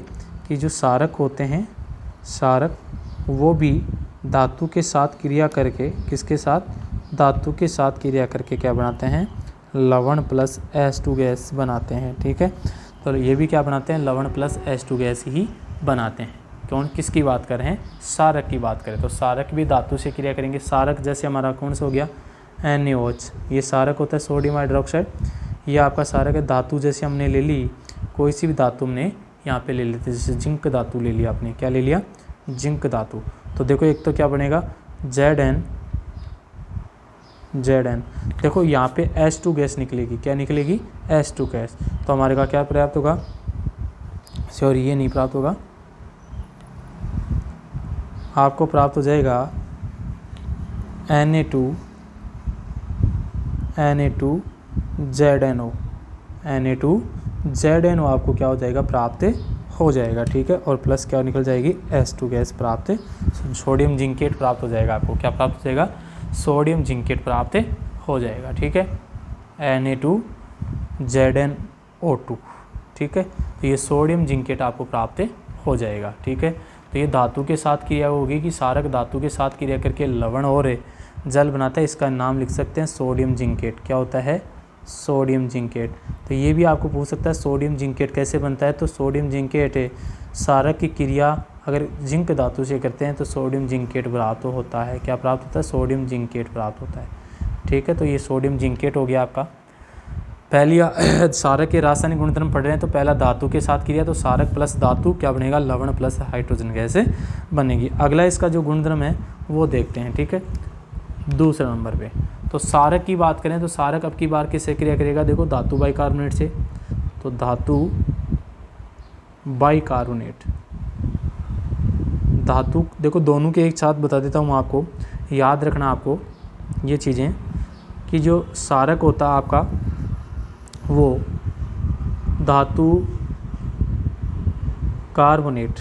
कि जो सारक होते हैं, सारक वो भी धातु के साथ क्रिया करके, किसके साथ? धातु के साथ क्रिया करके क्या बनाते हैं? लवण प्लस H2 गैस बनाते हैं, ठीक है। तो ये भी क्या बनाते हैं? लवण प्लस H2 गैस ही बनाते हैं। कौन किसकी बात कर रहे हैं? सारक की बात करें तो सारक भी धातु से क्रिया करेंगे। सारक जैसे हमारा कौन सा हो गया? NaOH। ये सारक होता है सोडियम हाइड्रोक्साइड। ये आपका सारक है। धातु जैसे हमने ले ली, कोई सी भी धातु हमने यहाँ पे ले लेते, जैसे जिंक धातु ले लिया आपने। क्या ले लिया? जिंक धातु। तो देखो एक तो क्या बनेगा? Zn। देखो यहाँ पे H2 गैस निकलेगी। क्या निकलेगी? H2 gas. तो हमारे का क्या प्राप्त होगा? सॉरी ये नहीं प्राप्त होगा, आपको प्राप्त हो जाएगा Na2ZNO। Na2ZNO आपको क्या हो जाएगा? प्राप्त हो जाएगा, ठीक है। और प्लस क्या निकल जाएगी? H2 गैस प्राप्त, सोडियम जिंकेट प्राप्त हो जाएगा। आपको क्या प्राप्त हो जाएगा? सोडियम जिंकेट प्राप्त हो जाएगा, ठीक है। Na2ZNO2, ठीक है। तो ये सोडियम जिंकेट आपको प्राप्त हो जाएगा, ठीक है। तो ये धातु के साथ क्रिया होगी कि सारक धातु के साथ क्रिया करके लवण और जल बनाता है। इसका नाम लिख सकते हैं सोडियम जिंकेट। क्या होता है? Sodium zincate. तो ये भी आपको पूछ सकता है सोडियम जिंकेट कैसे बनता है। तो सोडियम जिंकेट सारक की क्रिया अगर जिंक धातु से करते हैं तो सोडियम जिंकेट प्राप्त होता है। क्या प्राप्त होता है? सोडियम जिंकेट प्राप्त होता है। ठीक है, तो ये सोडियम जिंकेट हो गया आपका। पहली सारक के रासायनिक गुणधर्म पढ़ रहे हैं तो पहला धातु के साथ क्रिया, तो सारक प्लस धातु क्या बनेगा? लवण प्लस हाइड्रोजन गैस बनेगी। अगला इसका जो गुणधर्म है वो देखते हैं। ठीक है, दूसरे नंबर पे तो सारक की बात करें तो सारक अब की बार किससे क्रिया करेगा? देखो धातु बाइकार्बोनेट से, तो धातु बाइकार्बोनेट, धातु देखो दोनों के एक साथ बता देता हूँ आपको, याद रखना आपको ये चीज़ें कि जो सारक होता है आपका वो धातु कार्बोनेट,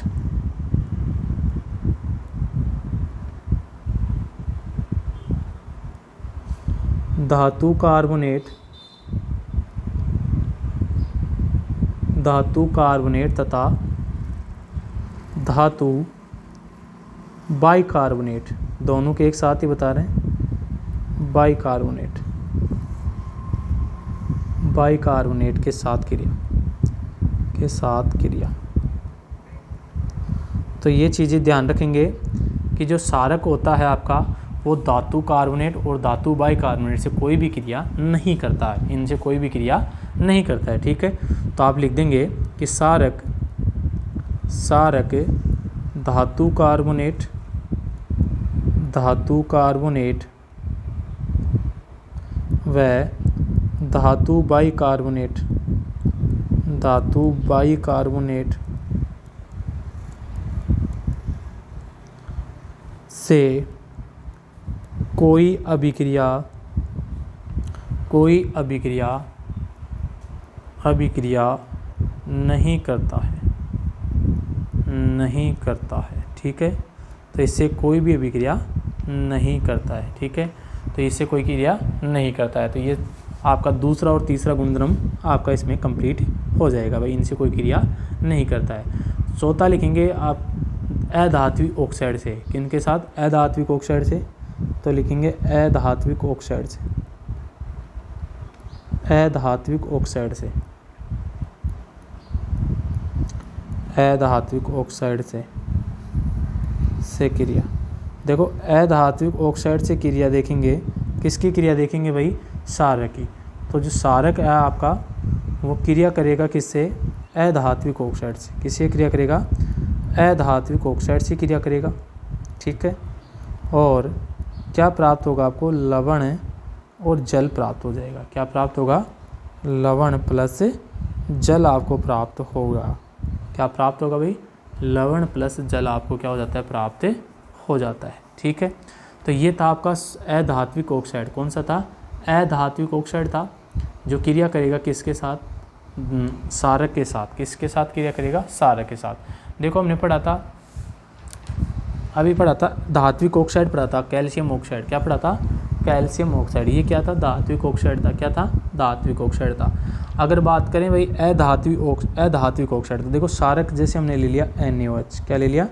धातु कार्बोनेट, धातु कार्बोनेट तथा धातु बाइकार्बोनेट, दोनों के एक साथ ही बता रहे हैं, बाइकार्बोनेट, बाइकार्बोनेट के साथ क्रिया। तो ये चीज़ें ध्यान रखेंगे कि जो सारक होता है आपका वो धातु कार्बोनेट और धातु बाइकार्बोनेट से कोई भी क्रिया नहीं करता है, इनसे कोई भी क्रिया नहीं करता है। ठीक है, तो आप लिख देंगे कि सारक धातु कार्बोनेट व धातु बाइकार्बोनेट से कोई अभिक्रिया नहीं करता है। ठीक है, तो इससे कोई भी अभिक्रिया नहीं करता है। ठीक है, तो इससे कोई क्रिया नहीं करता है। तो ये आपका दूसरा और तीसरा गुणधर्म आपका इसमें कंप्लीट हो जाएगा भाई, इनसे कोई क्रिया नहीं करता है। चौथा लिखेंगे आप अधात्विक ऑक्साइड से, किनके साथ? अधात्विक ऑक्साइड से, तो लिखेंगे अधात्विक ऑक्साइड से, अधात्विक ऑक्साइड से क्रिया। देखो अधात्विक ऑक्साइड से क्रिया देखेंगे, किसकी क्रिया देखेंगे भाई? सारक की। तो जो सारक है आपका वो क्रिया करेगा किससे? अधात्विक ऑक्साइड से। किससे क्रिया करेगा? अधात्विक ऑक्साइड से क्रिया करेगा। ठीक है, और क्या प्राप्त होगा आपको? लवण और जल प्राप्त हो जाएगा। क्या प्राप्त होगा? लवण प्लस जल आपको प्राप्त होगा। क्या प्राप्त होगा भाई? लवण प्लस जल आपको क्या हो जाता है? प्राप्त हो जाता है। ठीक है, तो ये था आपका अधात्विक ऑक्साइड। कौन सा था? अधात्विक ऑक्साइड था, जो क्रिया करेगा किसके साथ? सारक के साथ। किसके साथ क्रिया करेगा? सारक के साथ। देखो हमने अभी पढ़ा था धात्विक ऑक्साइड पढ़ा था, कैल्शियम ऑक्साइड। क्या पढ़ा था? Calcium oxide. ये क्या था? धात्विक ऑक्साइड था। क्या था? धात्विक ऑक्साइड था। अगर बात करें भाई अधात्विक ऑक्साइड, तो देखो सारक जैसे हमने ले लिया NaOH। क्या ले लिया?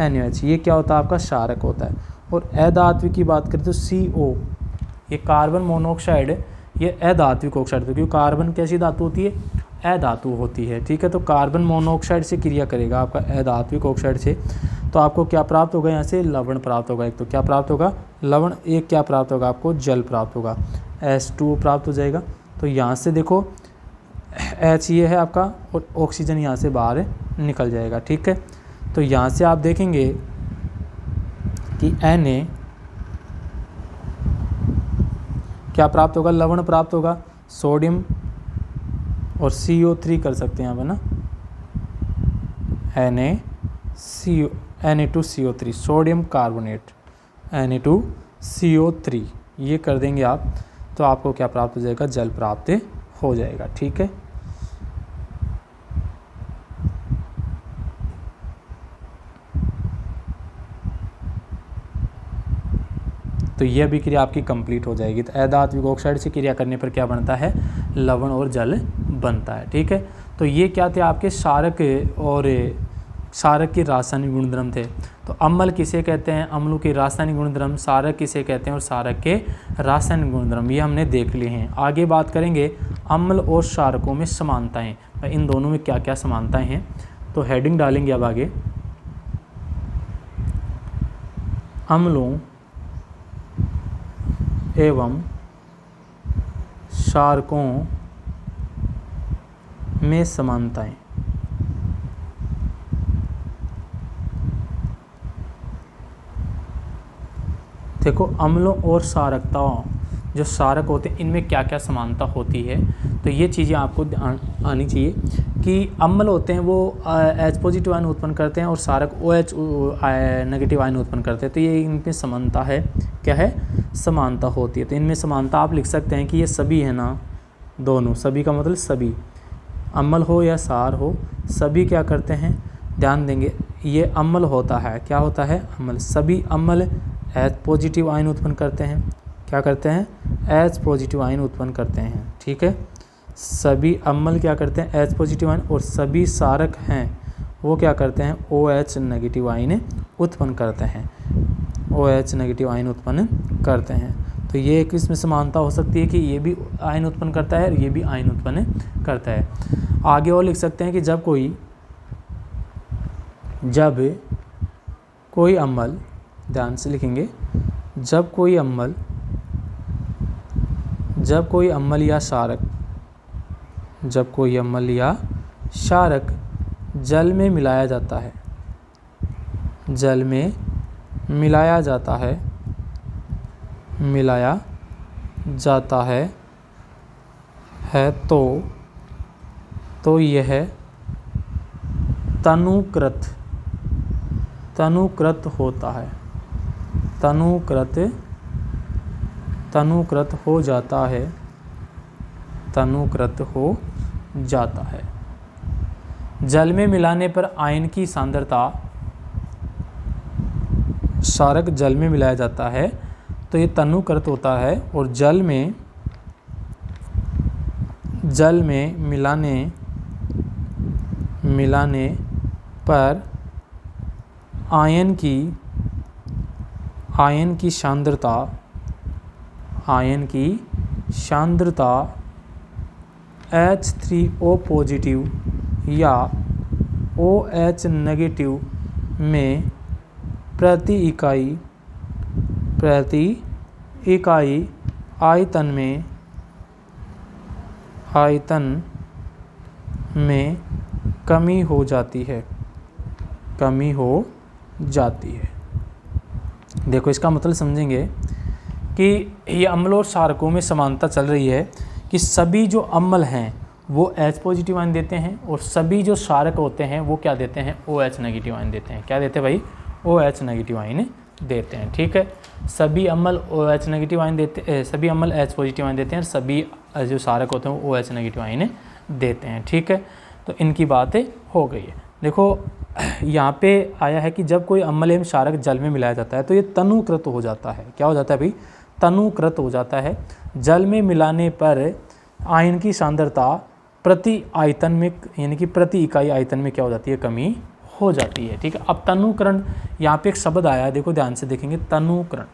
NaOH। ये क्या होता है? आपका सारक होता है। और अधात्विक की बात करें तो CO, ये कार्बन मोनोऑक्साइड, ये अधात्विक ऑक्साइड, क्योंकि कार्बन कैसी धातु होती है? अधातु होती है। ठीक है, तो कार्बन मोनोऑक्साइड से क्रिया करेगा आपका अधात्विक ऑक्साइड से, तो आपको क्या प्राप्त होगा? यहाँ से लवण प्राप्त होगा। एक तो क्या प्राप्त होगा? लवण। एक क्या प्राप्त होगा आपको? जल प्राप्त होगा, H2O प्राप्त हो जाएगा। तो यहाँ से देखो H ये है आपका और ऑक्सीजन यहाँ से बाहर निकल जाएगा। ठीक है, तो यहाँ से आप देखेंगे कि Na क्या प्राप्त होगा? लवण प्राप्त होगा, सोडियम और CO3 कर सकते हैं आप, है ना, Na2CO3, सोडियम कार्बोनेट, Na2CO3 ये कर देंगे आप, तो आपको क्या प्राप्त हो जाएगा? जल प्राप्त हो जाएगा। ठीक है, तो ये अभिक्रिया आपकी कंप्लीट हो जाएगी। तो अधात्विक ऑक्साइड से क्रिया करने पर क्या बनता है? लवण और जल बनता है। ठीक है, तो ये क्या थे? आपके सारक और सारक के रासायनिक गुणधर्म थे। तो अम्ल किसे कहते हैं? अम्लों के रासायनिक गुणधर्म। सारक किसे कहते हैं? और सारक के रासायनिक गुणधर्म, ये हमने देख लिए हैं। आगे बात करेंगे अम्ल और सारकों में समानताएं, इन दोनों में क्या क्या समानताएं हैं। तो हेडिंग डालेंगे अब आगे, अम्लों एवं क्षारकों में समानताएं। देखो अम्लों और क्षारकताओं, जो क्षारक होते हैं इनमें क्या क्या समानता होती है, तो ये चीज़ें आपको आनी चाहिए कि अम्ल होते हैं वो H पॉजिटिव आयन उत्पन्न करते हैं और क्षारक OH नेगेटिव आयन उत्पन्न करते हैं। तो ये इनमें समानता है, क्या है, समानता होती है। तो इनमें समानता आप लिख सकते हैं कि ये सभी है ना, दोनों, सभी का मतलब सभी, अम्ल हो या क्षार हो, सभी क्या करते हैं, ध्यान देंगे, ये अम्ल होता है, क्या होता है, अम्ल। सभी अम्ल H पॉजिटिव आयन उत्पन्न करते हैं, क्या करते हैं, H पॉजिटिव आयन उत्पन्न करते हैं, ठीक है। सभी अम्ल क्या करते हैं, H पॉजिटिव आयन, और सभी क्षारक हैं वो क्या करते हैं, OH नेगेटिव आयन उत्पन्न करते हैं, OH नेगेटिव आयन उत्पन्न करते हैं। तो ये एक इसमें समानता हो सकती है कि ये भी आयन उत्पन्न करता है और ये भी आयन उत्पन्न करता है। आगे और लिख सकते हैं कि जब कोई अम्ल, ध्यान से लिखेंगे, जब कोई अम्ल या क्षारक, जब कोई अम्ल या क्षारक जल में मिलाया जाता है, जल में मिलाया जाता है तो यह तनुकृत होता है, तनुकृत हो जाता है। जल में मिलाने पर आयन की सांद्रता, क्षारक जल में मिलाया जाता है तो ये तनुकृत होता है, और जल में मिलाने पर आयन की सांद्रता H3O पॉजिटिव या OH नेगेटिव में प्रति इकाई आयतन में कमी हो जाती है। देखो इसका मतलब समझेंगे कि ये अम्ल और क्षारकों में समानता चल रही है कि सभी जो अम्ल हैं वो H पॉजिटिव आयन देते हैं और सभी जो क्षारक होते हैं वो क्या देते हैं, OH नेगेटिव आयन देते हैं। क्या देते हैं भाई, OH नेगेटिव आयन देते हैं, ठीक है। सभी अम्ल OH नेगेटिव आयन देते हैं, सभी अम्ल H पॉजिटिव आयन देते हैं और सभी जो क्षारक होते हैं वो OH नेगेटिव आयन देते हैं, ठीक है। तो इनकी बातें हो गई है। देखो यहाँ पे आया है कि जब कोई अम्ल एवं क्षारक जल में मिलाया जाता है तो ये तनुकृत हो जाता है। क्या हो जाता है भाई, तनुकृत हो जाता है। जल में मिलाने पर आयन की सांद्रता प्रति आयतन में, यानी कि प्रति इकाई आयतन में क्या हो जाती है, कमी हो जाती है, ठीक है। अब तनुकरण, यहाँ पे एक शब्द आया है, देखो ध्यान से देखेंगे, तनुकरण,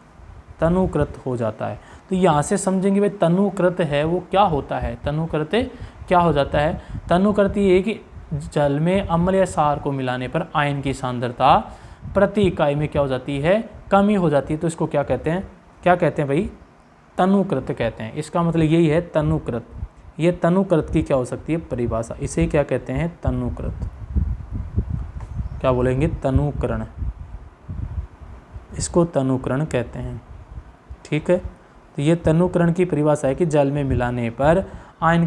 तनुकृत हो जाता है। तो यहाँ से समझेंगे भाई तनुकृत है वो क्या होता है, तनुकृत क्या हो जाता है। तनुकृत ये कि जल में अम्ल या क्षार को मिलाने पर आयन की सांद्रता प्रति इकाई में क्या हो जाती है, कमी हो जाती है। तो इसको क्या कहते हैं, क्या कहते हैं भाई, तनुकृत कहते हैं। इसका मतलब यही है तनुकृत। ये तनुकृत की क्या हो सकती है परिभाषा, इसे क्या कहते हैं, तनुकृत। क्या बोलेंगे, तनुकरण, इसको तनुकरण कहते हैं, ठीक है। तो ये तनुकरण की परिभाषा है कि जल में मिलाने पर आयन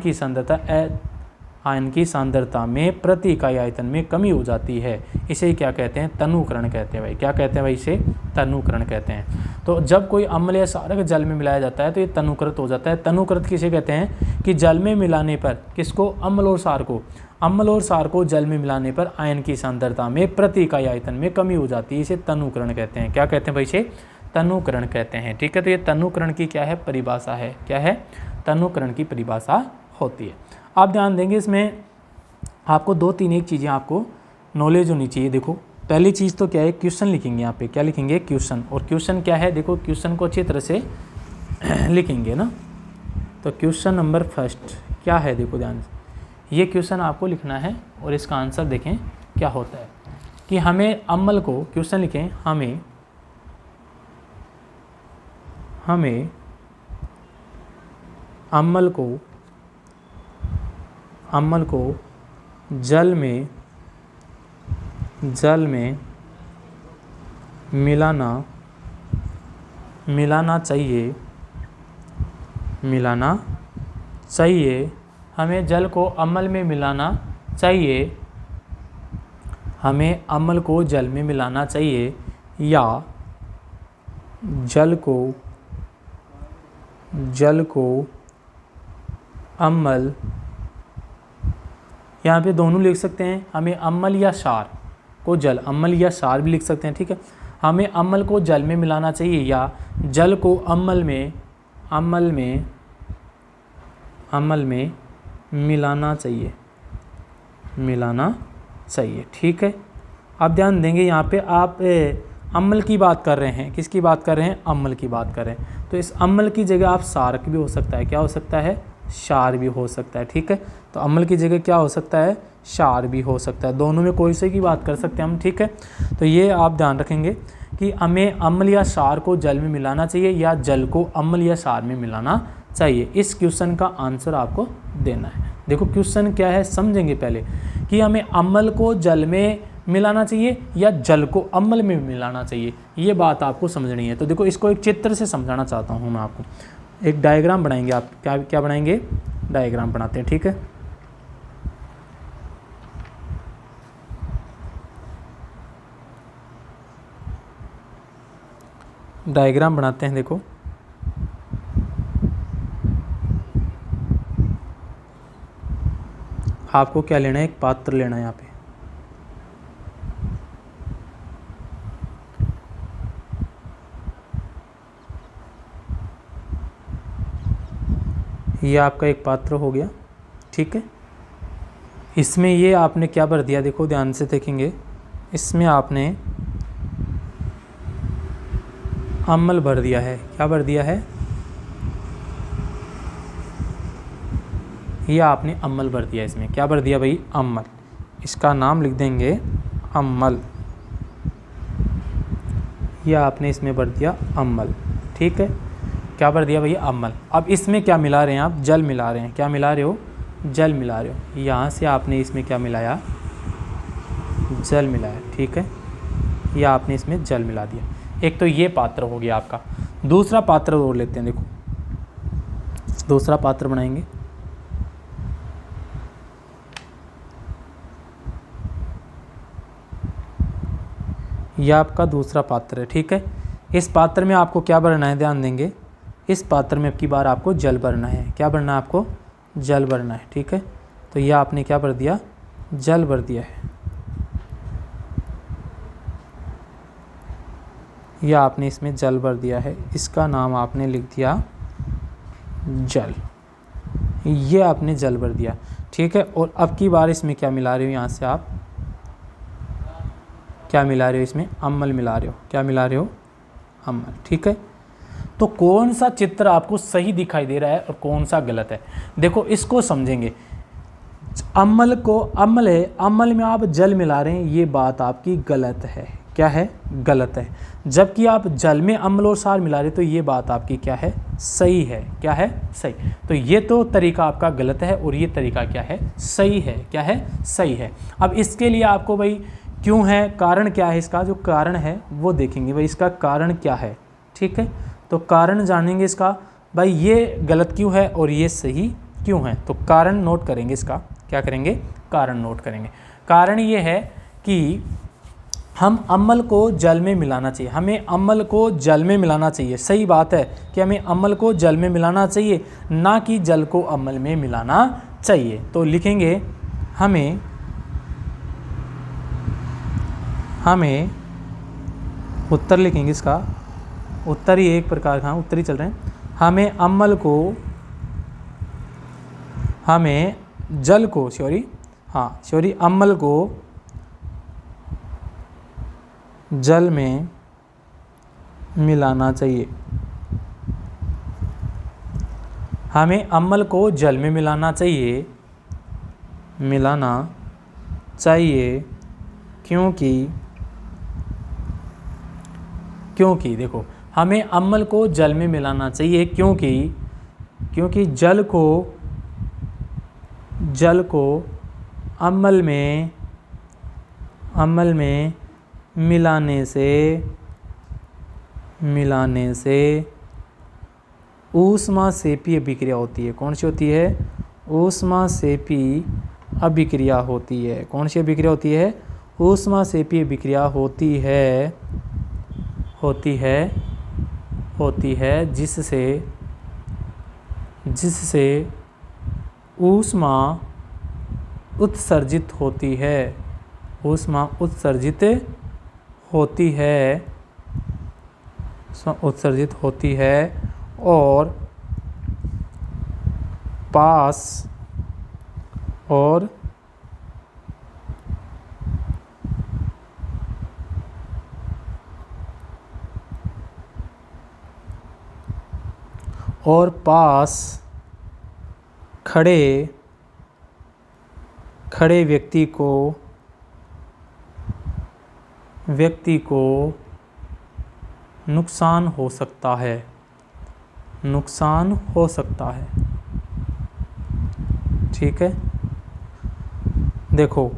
की सांद्रता में प्रति इकाई आयतन में कमी हो जाती है। इसे क्या कहते हैं, तनुकरण कहते हैं भाई। क्या कहते हैं भाई, इसे तनुकरण कहते हैं। तो जब कोई अम्ल या क्षारक जल में मिलाया जाता है तो ये तनुकृत हो जाता है। तनुकृत किसे कहते हैं कि जल में मिलाने पर, किसको, अम्ल और क्षार को, अम्ल और क्षार को जल में मिलाने पर आयन की सांद्रता में प्रति इकाई आयतन में कमी हो जाती है। इसे तनुकरण कहते हैं। क्या कहते हैं भाई, इसे तनुकरण कहते हैं, ठीक है। तो ये तनुकरण की क्या है परिभाषा है, क्या है, तनुकरण की परिभाषा होती है। आप ध्यान देंगे इसमें आपको दो तीन एक चीज़ें आपको नॉलेज होनी चाहिए। देखो पहली चीज़ तो क्या है, क्वेश्चन लिखेंगे यहाँ पे, क्या लिखेंगे, क्वेश्चन। और क्वेश्चन क्या है, देखो क्वेश्चन को अच्छी तरह से लिखेंगे ना। तो क्वेश्चन नंबर फर्स्ट क्या है, देखो ध्यान से, ये क्वेश्चन आपको लिखना है और इसका आंसर देखें क्या होता है कि हमें अम्ल को, क्वेश्चन लिखें, हमें अम्ल को जल में मिलाना चाहिए। हमें जल को अम्ल में मिलाना चाहिए, हमें अम्ल को जल में मिलाना चाहिए, या जल को अम्ल, यहाँ पे दोनों लिख सकते हैं, हमें अम्ल या क्षार को जल, अम्ल या क्षार भी लिख सकते हैं, ठीक है। हमें अम्ल को जल में मिलाना चाहिए या जल को अम्ल में मिलाना चाहिए, ठीक है। अब ध्यान देंगे यहाँ पे आप अम्ल की बात कर रहे हैं, किसकी बात कर रहे हैं, अम्ल की बात कर रहे हैं, तो इस अम्ल की जगह आप क्षारक भी हो सकता है, क्या हो सकता है, क्षार भी हो सकता है, ठीक है। तो अम्ल की जगह क्या हो सकता है, क्षार भी हो सकता है, दोनों में कोई से की बात कर सकते हैं हम, ठीक है। तो ये आप ध्यान रखेंगे कि हमें अम्ल या क्षार को जल में मिलाना चाहिए या जल को अम्ल या क्षार में मिलाना चाहिए। इस क्वेश्चन का आंसर आपको देना है। देखो क्वेश्चन क्या है समझेंगे पहले, कि हमें अम्ल को जल में मिलाना चाहिए या जल को अम्ल में मिलाना चाहिए, ये बात आपको समझनी है। तो देखो इसको एक चित्र से समझाना चाहता हूँ मैं आपको, एक डायग्राम बनाएंगे। आप क्या बनाएंगे, डायग्राम बनाते हैं, ठीक है। डायग्राम बनाते हैं। देखो आपको क्या लेना है, एक पात्र लेना है यहाँ पे, ये आपका एक पात्र हो गया, ठीक है। इसमें ये आपने क्या भर दिया, देखो ध्यान से देखेंगे, इसमें आपने अम्ल भर दिया है, क्या भर दिया है, ये आपने अम्ल भर दिया, इसमें क्या भर दिया भाई, अम्ल, इसका नाम लिख देंगे अम्ल, ये आपने इसमें भर दिया अम्ल, ठीक है। क्या भर दिया भैया, अम्ल। अब इसमें क्या मिला रहे हैं आप, जल मिला रहे हैं, क्या मिला रहे हो, जल मिला रहे हो। यहाँ से आपने इसमें क्या मिलाया, जल मिलाया, ठीक है, या आपने इसमें जल मिला दिया। एक तो ये पात्र हो गया आपका। दूसरा पात्र और लेते हैं, देखो दूसरा पात्र बनाएंगे। यह आपका दूसरा पात्र है, ठीक है। इस पात्र में आपको क्या भरना है, ध्यान देंगे, इस पात्र में अब की बार आपको जल भरना है, क्या भरना है आपको, जल भरना है, ठीक है। तो यह आपने क्या भर दिया, जल भर दिया है, यह आपने इसमें जल भर दिया है, इसका नाम आपने लिख दिया जल, ये आपने जल भर दिया, ठीक है। और अब की बार इसमें क्या मिला रहे हो, यहाँ से आप क्या मिला रहे हो, इसमें अम्ल मिला रहे हो, क्या मिला रहे हो, अम्ल, ठीक है। तो कौन सा चित्र आपको सही दिखाई दे रहा है और कौन सा गलत है, देखो इसको समझेंगे। अम्ल को अम्ल है, अम्ल में आप जल मिला रहे हैं, ये बात आपकी गलत है, क्या है, गलत है। जबकि आप जल में अम्ल और क्षार मिला रहे तो ये बात आपकी क्या है, सही है, क्या है, सही। तो ये तो तरीका आपका गलत है और ये तरीका क्या है, सही है, क्या है, सही है। अब इसके लिए आपको भाई क्यों है, कारण क्या है, इसका जो कारण है वो देखेंगे भाई, इसका कारण क्या है, ठीक है। तो कारण जानेंगे इसका, भाई ये गलत क्यों है और ये सही क्यों है। तो कारण नोट करेंगे, इसका क्या करेंगे, कारण नोट करेंगे। कारण ये है कि हम अम्ल को जल में मिलाना चाहिए, हमें अम्ल को जल में मिलाना चाहिए, सही बात है कि हमें अम्ल को जल में मिलाना चाहिए, ना कि जल को अम्ल में मिलाना चाहिए। तो लिखेंगे हमें उत्तर लिखेंगे, इसका उत्तर ही एक प्रकार का, उत्तर ही चल रहे हैं। हमें अम्ल को, हमें जल को, अम्ल को जल में मिलाना चाहिए, हमें अम्ल को जल में मिलाना चाहिए, क्योंकि देखो हमें अम्ल को जल में मिलाना चाहिए, क्योंकि जल को अम्ल में मिलाने से ऊष्माक्षेपी अभिक्रिया होती है। कौन सी होती है? ऊष्माक्षेपी अभिक्रिया होती है। कौन सी अभिक्रिया होती है? ऊष्माक्षेपी अभिक्रिया होती है जिससे ऊष्मा उत्सर्जित होती है और पास खड़े व्यक्ति को नुकसान हो सकता है। ठीक है, देखो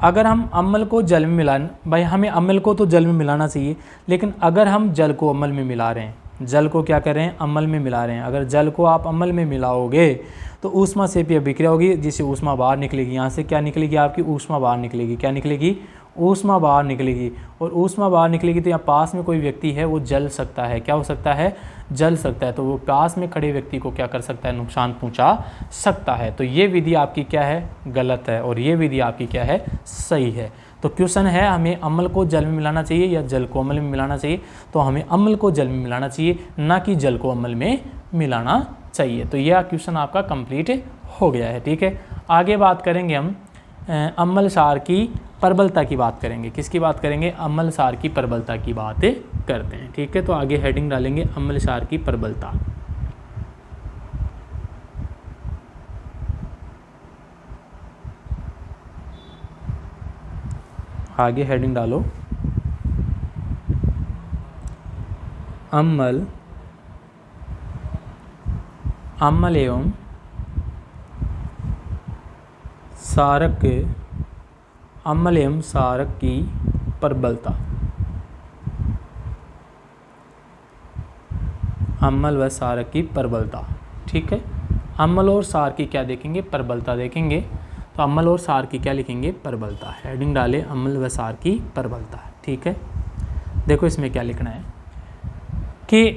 अगर हम अम्ल को जल में मिलाएं, भाई हमें अम्ल को तो जल में मिलाना चाहिए, लेकिन अगर हम जल को अम्ल में मिला रहे हैं, जल को क्या कर रहे हैं? अम्ल में मिला रहे हैं। अगर जल को आप अम्ल में मिलाओगे तो ऊष्माक्षेपी अभिक्रिया होगी, जिससे ऊष्मा बाहर निकलेगी। यहाँ से क्या निकलेगी? आपकी ऊष्मा बाहर निकलेगी। क्या निकलेगी? ऊष्मा बाहर निकलेगी। और ऊष्मा बाहर निकलेगी तो यहाँ पास में कोई व्यक्ति है वो जल सकता है। क्या हो सकता है? जल सकता है। तो वो पास में खड़े व्यक्ति को क्या कर सकता है? नुकसान पहुँचा सकता है। तो ये विधि आपकी क्या है? गलत है। और ये विधि आपकी क्या है? सही है। तो क्वेश्चन है हमें अम्ल को जल में मिलाना चाहिए या जल को अम्ल में मिलाना चाहिए? तो हमें अम्ल को जल में मिलाना चाहिए, ना कि जल को अम्ल में मिलाना चाहिए। तो यह क्वेश्चन आपका कंप्लीट हो गया है। ठीक है, आगे बात करेंगे हम अम्ल क्षार की प्रबलता की बात करेंगे। किसकी बात करेंगे? अम्ल क्षार की प्रबलता की बात करते हैं। ठीक है, तो आगे हेडिंग डालेंगे अम्ल क्षार की प्रबलता। आगे हेडिंग डालो अम्ल एवं क्षारक, अम्ल एवं क्षारक की प्रबलता। अम्ल व क्षारक की प्रबलता। ठीक है, अम्ल और क्षार की क्या देखेंगे? प्रबलता देखेंगे। तो अम्ल और क्षार की क्या लिखेंगे? प्रबलता। हेडिंग डाले अम्ल व क्षार की प्रबलता। ठीक है, देखो इसमें क्या लिखना है कि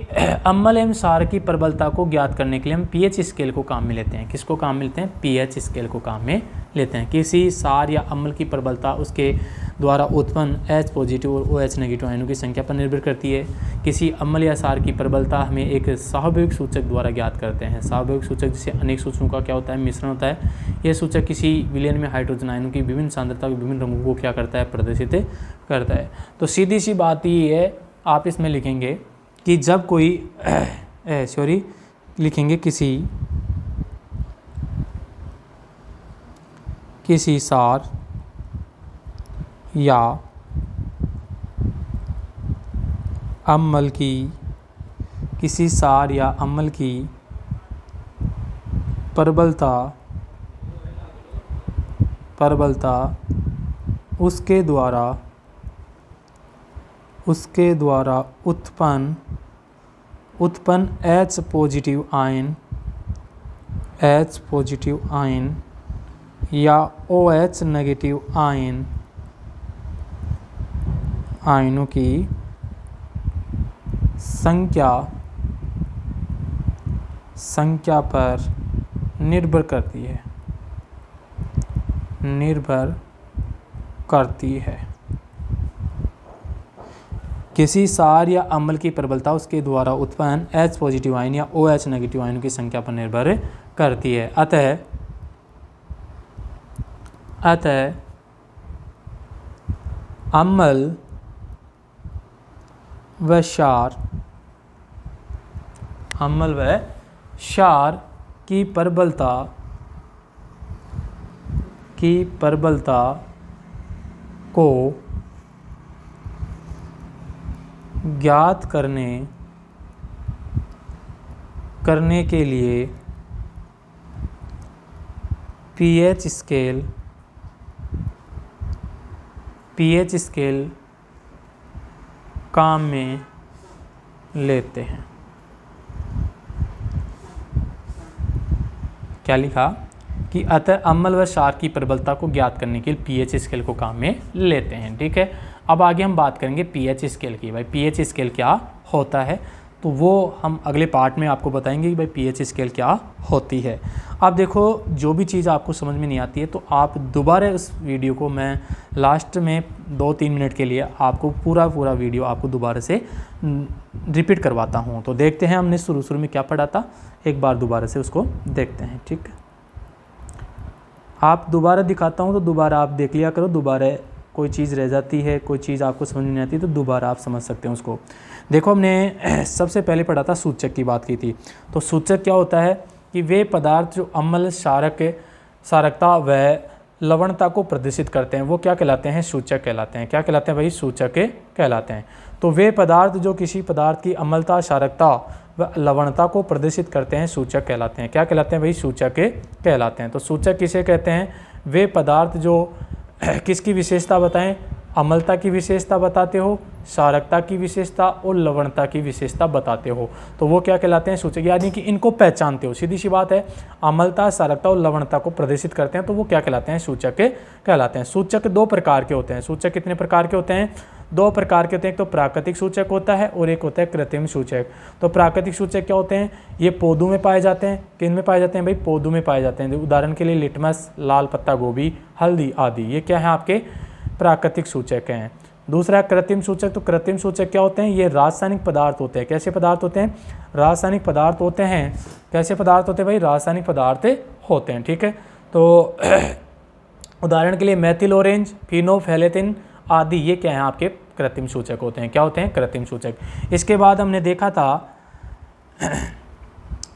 अम्ल एवं क्षार की प्रबलता को ज्ञात करने के लिए हम पीएच स्केल को काम में लेते हैं। किसको काम में लेते हैं? पीएच स्केल को काम में लेते हैं। किसी क्षार या अम्ल की प्रबलता उसके द्वारा उत्पन्न H पॉजिटिव और OH नेगेटिव आयनों की संख्या पर निर्भर करती है। किसी अम्ल या क्षार की प्रबलता हमें एक स्वाभाविक सूचक द्वारा ज्ञात करते हैं। स्वाभाविक सूचक जिसे अनेक सूचकों का क्या होता है? मिश्रण होता है। यह सूचक किसी विलयन में हाइड्रोजन आयनों की विभिन्न सांद्रता के विभिन्न रंगों को क्या करता है? प्रदर्शित करता है। तो सीधी सी बात ये है, आप इसमें लिखेंगे कि जब कोई लिखेंगे किसी क्षार या अम्ल की, किसी क्षार या अम्ल की प्रबलता उसके द्वारा उत्पन्न H पॉजिटिव आयन या OH नेगेटिव आयनों की संख्या पर निर्भर करती है। किसी क्षार या अम्ल की प्रबलता उसके द्वारा उत्पन्न H पॉजिटिव आयन या OH नेगेटिव आयनों की संख्या पर निर्भर करती है। अतः अम्ल व क्षार की प्रबलता को ज्ञात करने के लिए पीएच स्केल काम में लेते हैं। क्या लिखा कि अतः अम्ल व क्षार की प्रबलता को ज्ञात करने के लिए पीएच स्केल को काम में लेते हैं। ठीक है, अब आगे हम बात करेंगे पीएच स्केल की। भाई पीएच स्केल क्या होता है, तो वो हम अगले पार्ट में आपको बताएंगे कि भाई पीएच स्केल क्या होती है। अब देखो, जो भी चीज़ आपको समझ में नहीं आती है तो आप दोबारा इस वीडियो को, मैं लास्ट में 2-3 मिनट के लिए आपको पूरा वीडियो आपको दोबारा से रिपीट करवाता हूँ। तो देखते हैं हमने शुरू में क्या पढ़ा था, एक बार दोबारा से उसको देखते हैं। ठीक है, आप दोबारा दिखाता हूँ तो दोबारा आप देख लिया करो, दोबारा कोई चीज़ रह जाती है, कोई चीज़ आपको समझ नहीं आती तो दोबारा आप समझ सकते हैं उसको। देखो, हमने सबसे पहले पढ़ा था सूचक की बात की थी। तो सूचक क्या होता है कि वे पदार्थ जो अम्ल, क्षारकता व लवणता को प्रदर्शित करते हैं वो क्या कहलाते हैं, सूचक कहलाते हैं। क्या कहलाते हैं भाई, सूचक कहलाते हैं। तो वे पदार्थ जो किसी पदार्थ की अम्लता, क्षारकता व लवणता को प्रदर्शित करते हैं सूचक कहलाते हैं। क्या कहलाते हैं भाई, सूचक कहलाते हैं। तो सूचक किसे कहते हैं, वे पदार्थ जो किसकी विशेषता बताएं, अम्लता की विशेषता बताते हो, क्षारकता की विशेषता और लवणता की विशेषता बताते हो, तो वो क्या कहलाते हैं, सूचक। यानी कि इनको पहचानते हो, सीधी सी बात है, अम्लता, क्षारकता और लवणता को प्रदर्शित करते हैं तो वो क्या कहलाते हैं, सूचक कहलाते हैं। सूचक 2 प्रकार के होते हैं। सूचक कितने प्रकार के होते हैं, 2 प्रकार के होते हैं। एक तो प्राकृतिक सूचक होता है और एक होता है कृत्रिम सूचक। तो प्राकृतिक सूचक क्या होते हैं, ये पौधों में पाए जाते हैं। किन में पाए जाते हैं भाई, पौधों में पाए जाते हैं। उदाहरण के लिए लिटमस, लाल पत्ता गोभी, हल्दी आदि, ये क्या है आपके प्राकृतिक सूचक हैं। दूसरा कृत्रिम सूचक। तो कृत्रिम सूचक क्या होते हैं, ये रासायनिक पदार्थ होते हैं। कैसे पदार्थ होते हैं, रासायनिक पदार्थ होते हैं। कैसे पदार्थ होते हैं भाई, रासायनिक पदार्थ होते हैं। ठीक है, तो उदाहरण के लिए मेथिल ऑरेंज, फिनोल्फथालीन आदि, ये क्या है आपके कृत्रिम सूचक होते हैं। क्या होते हैं, कृत्रिम सूचक। इसके बाद हमने देखा था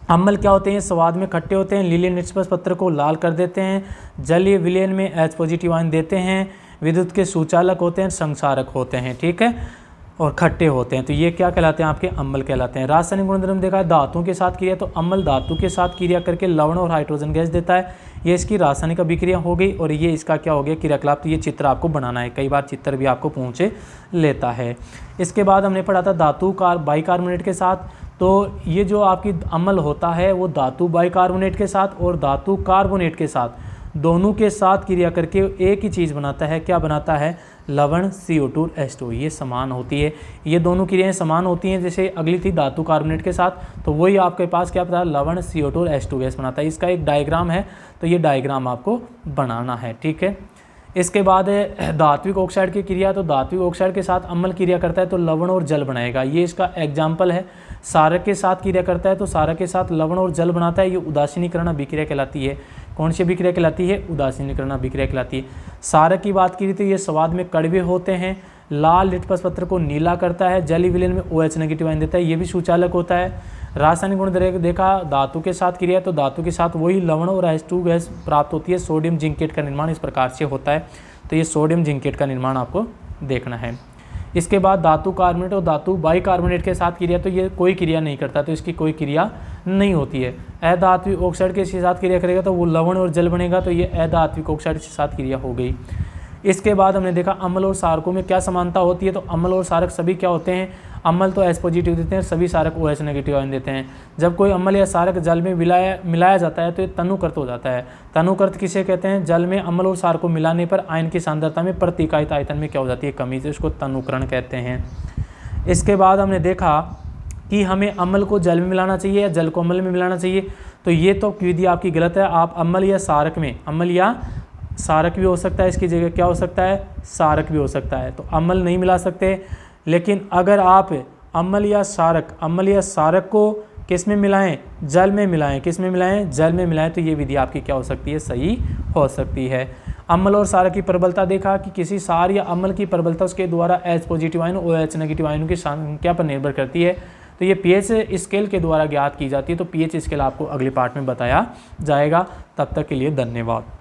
अम्ल क्या होते हैं, स्वाद में खट्टे होते हैं, लीले निष्पक्ष पत्र को लाल कर देते हैं, जलीय विलयन में H पॉजिटिव आयन देते हैं, विद्युत के सुचालक होते हैं, संक्षारक होते हैं। ठीक है, और खट्टे होते हैं। तो ये क्या कहलाते हैं, आपके अम्ल कहलाते हैं। रासायनिक गुणधर्म देखा है, धातुओं के साथ क्रिया, तो अम्ल धातु के साथ क्रिया करके लवण और हाइड्रोजन गैस देता है। ये इसकी रासायनिक अभिक्रिया हो गई और ये इसका क्या हो गया, क्रियाकलाप। तो ये चित्र आपको बनाना है, कई बार चित्र भी आपको पूछे लेता है। इसके बाद हमने पढ़ा था धातु बाइकार्बोनेट के साथ। तो ये जो आपकी अम्ल होता है वो धातु बाइकार्बोनेट के साथ और धातु कार्बोनेट के साथ, दोनों के साथ क्रिया करके एक ही चीज़ बनाता है। क्या बनाता है, लवण CO2 H2। ये समान होती है, ये दोनों क्रियाएं समान होती हैं। जैसे अगली थी धातु कार्बोनेट के साथ, तो वही आपके पास क्या पता, लवण CO2 H2 गैस बनाता है। इसका एक डायग्राम है, तो ये डायग्राम आपको बनाना है। ठीक है, इसके बाद धात्विक ऑक्साइड की क्रिया। तो धात्विक ऑक्साइड के साथ अम्ल क्रिया करता है तो लवण और जल बनाएगा, ये इसका एग्जाम्पल है। सारक के साथ क्रिया करता है तो सारक के साथ लवण और जल बनाता है, ये उदासीनीकरण अभिक्रिया कहलाती है। कौन सी अभिक्रिया कहलाती है, उदासीनीकरण अभिक्रिया कहलाती है। सारक की बात की तो ये स्वाद में कड़वे होते हैं, लाल लिटमस पत्र को नीला करता है, जलीय विलयन में OH नेगेटिव आयन देता है, ये भी सुचालक होता है। रासायनिक गुण देखा, धातु के साथ क्रिया, तो धातु के साथ वही लवण और H2 गैस प्राप्त होती है। सोडियम जिंकेट का निर्माण इस प्रकार से होता है, तो ये सोडियम जिंकेट का निर्माण आपको देखना है। इसके बाद धातु कार्बोनेट और धातु बाइकार्बोनेट के साथ क्रिया, तो ये कोई क्रिया नहीं करता, तो इसकी कोई क्रिया नहीं होती है। अधात्विक ऑक्साइड के साथ क्रिया करेगा तो वो लवण और जल बनेगा, तो ये अधात्विक ऑक्साइड के साथ क्रिया हो गई। इसके बाद हमने देखा अम्ल और क्षारकों में क्या समानता होती है। तो अम्ल और क्षारक सभी क्या होते हैं, अम्ल तो H पॉजिटिव देते हैं, सभी क्षारक OH नेगेटिव आयन देते हैं। जब कोई अम्ल या क्षारक जल में मिलाया जाता है तो ये तनुकृत हो जाता है। तनुकृत किसे कहते हैं, जल में अम्ल और क्षार को मिलाने पर आयन की सांद्रता में प्रति इकाई आयतन में क्या हो जाती है, कमी, से उसको तनुकरण कहते हैं। इसके बाद हमने देखा कि हमें अम्ल को जल में मिलाना चाहिए या जल को अम्ल में मिलाना चाहिए। तो ये तो विधि आपकी गलत है। आप अम्ल या क्षारक में, अम्ल या क्षारक भी हो सकता है, इसकी जगह क्या हो सकता है, क्षारक भी हो सकता है, तो अम्ल नहीं मिला सकते। लेकिन अगर आप अम्ल या क्षारक को किस में मिलाएं, जल में मिलाएं, किस में मिलाएं, जल में मिलाएं, तो ये विधि आपकी क्या हो सकती है, सही हो सकती है। अम्ल और क्षारक की प्रबलता देखा कि किसी क्षार या अम्ल की प्रबलता उसके द्वारा H पॉजिटिव आयन और OH नेगेटिव आयनों की संख्या पर निर्भर करती है। तो ये पीएच स्केल के द्वारा ज्ञात की जाती है। तो पीएच स्केल आपको अगले पार्ट में बताया जाएगा। तब तक के लिए धन्यवाद।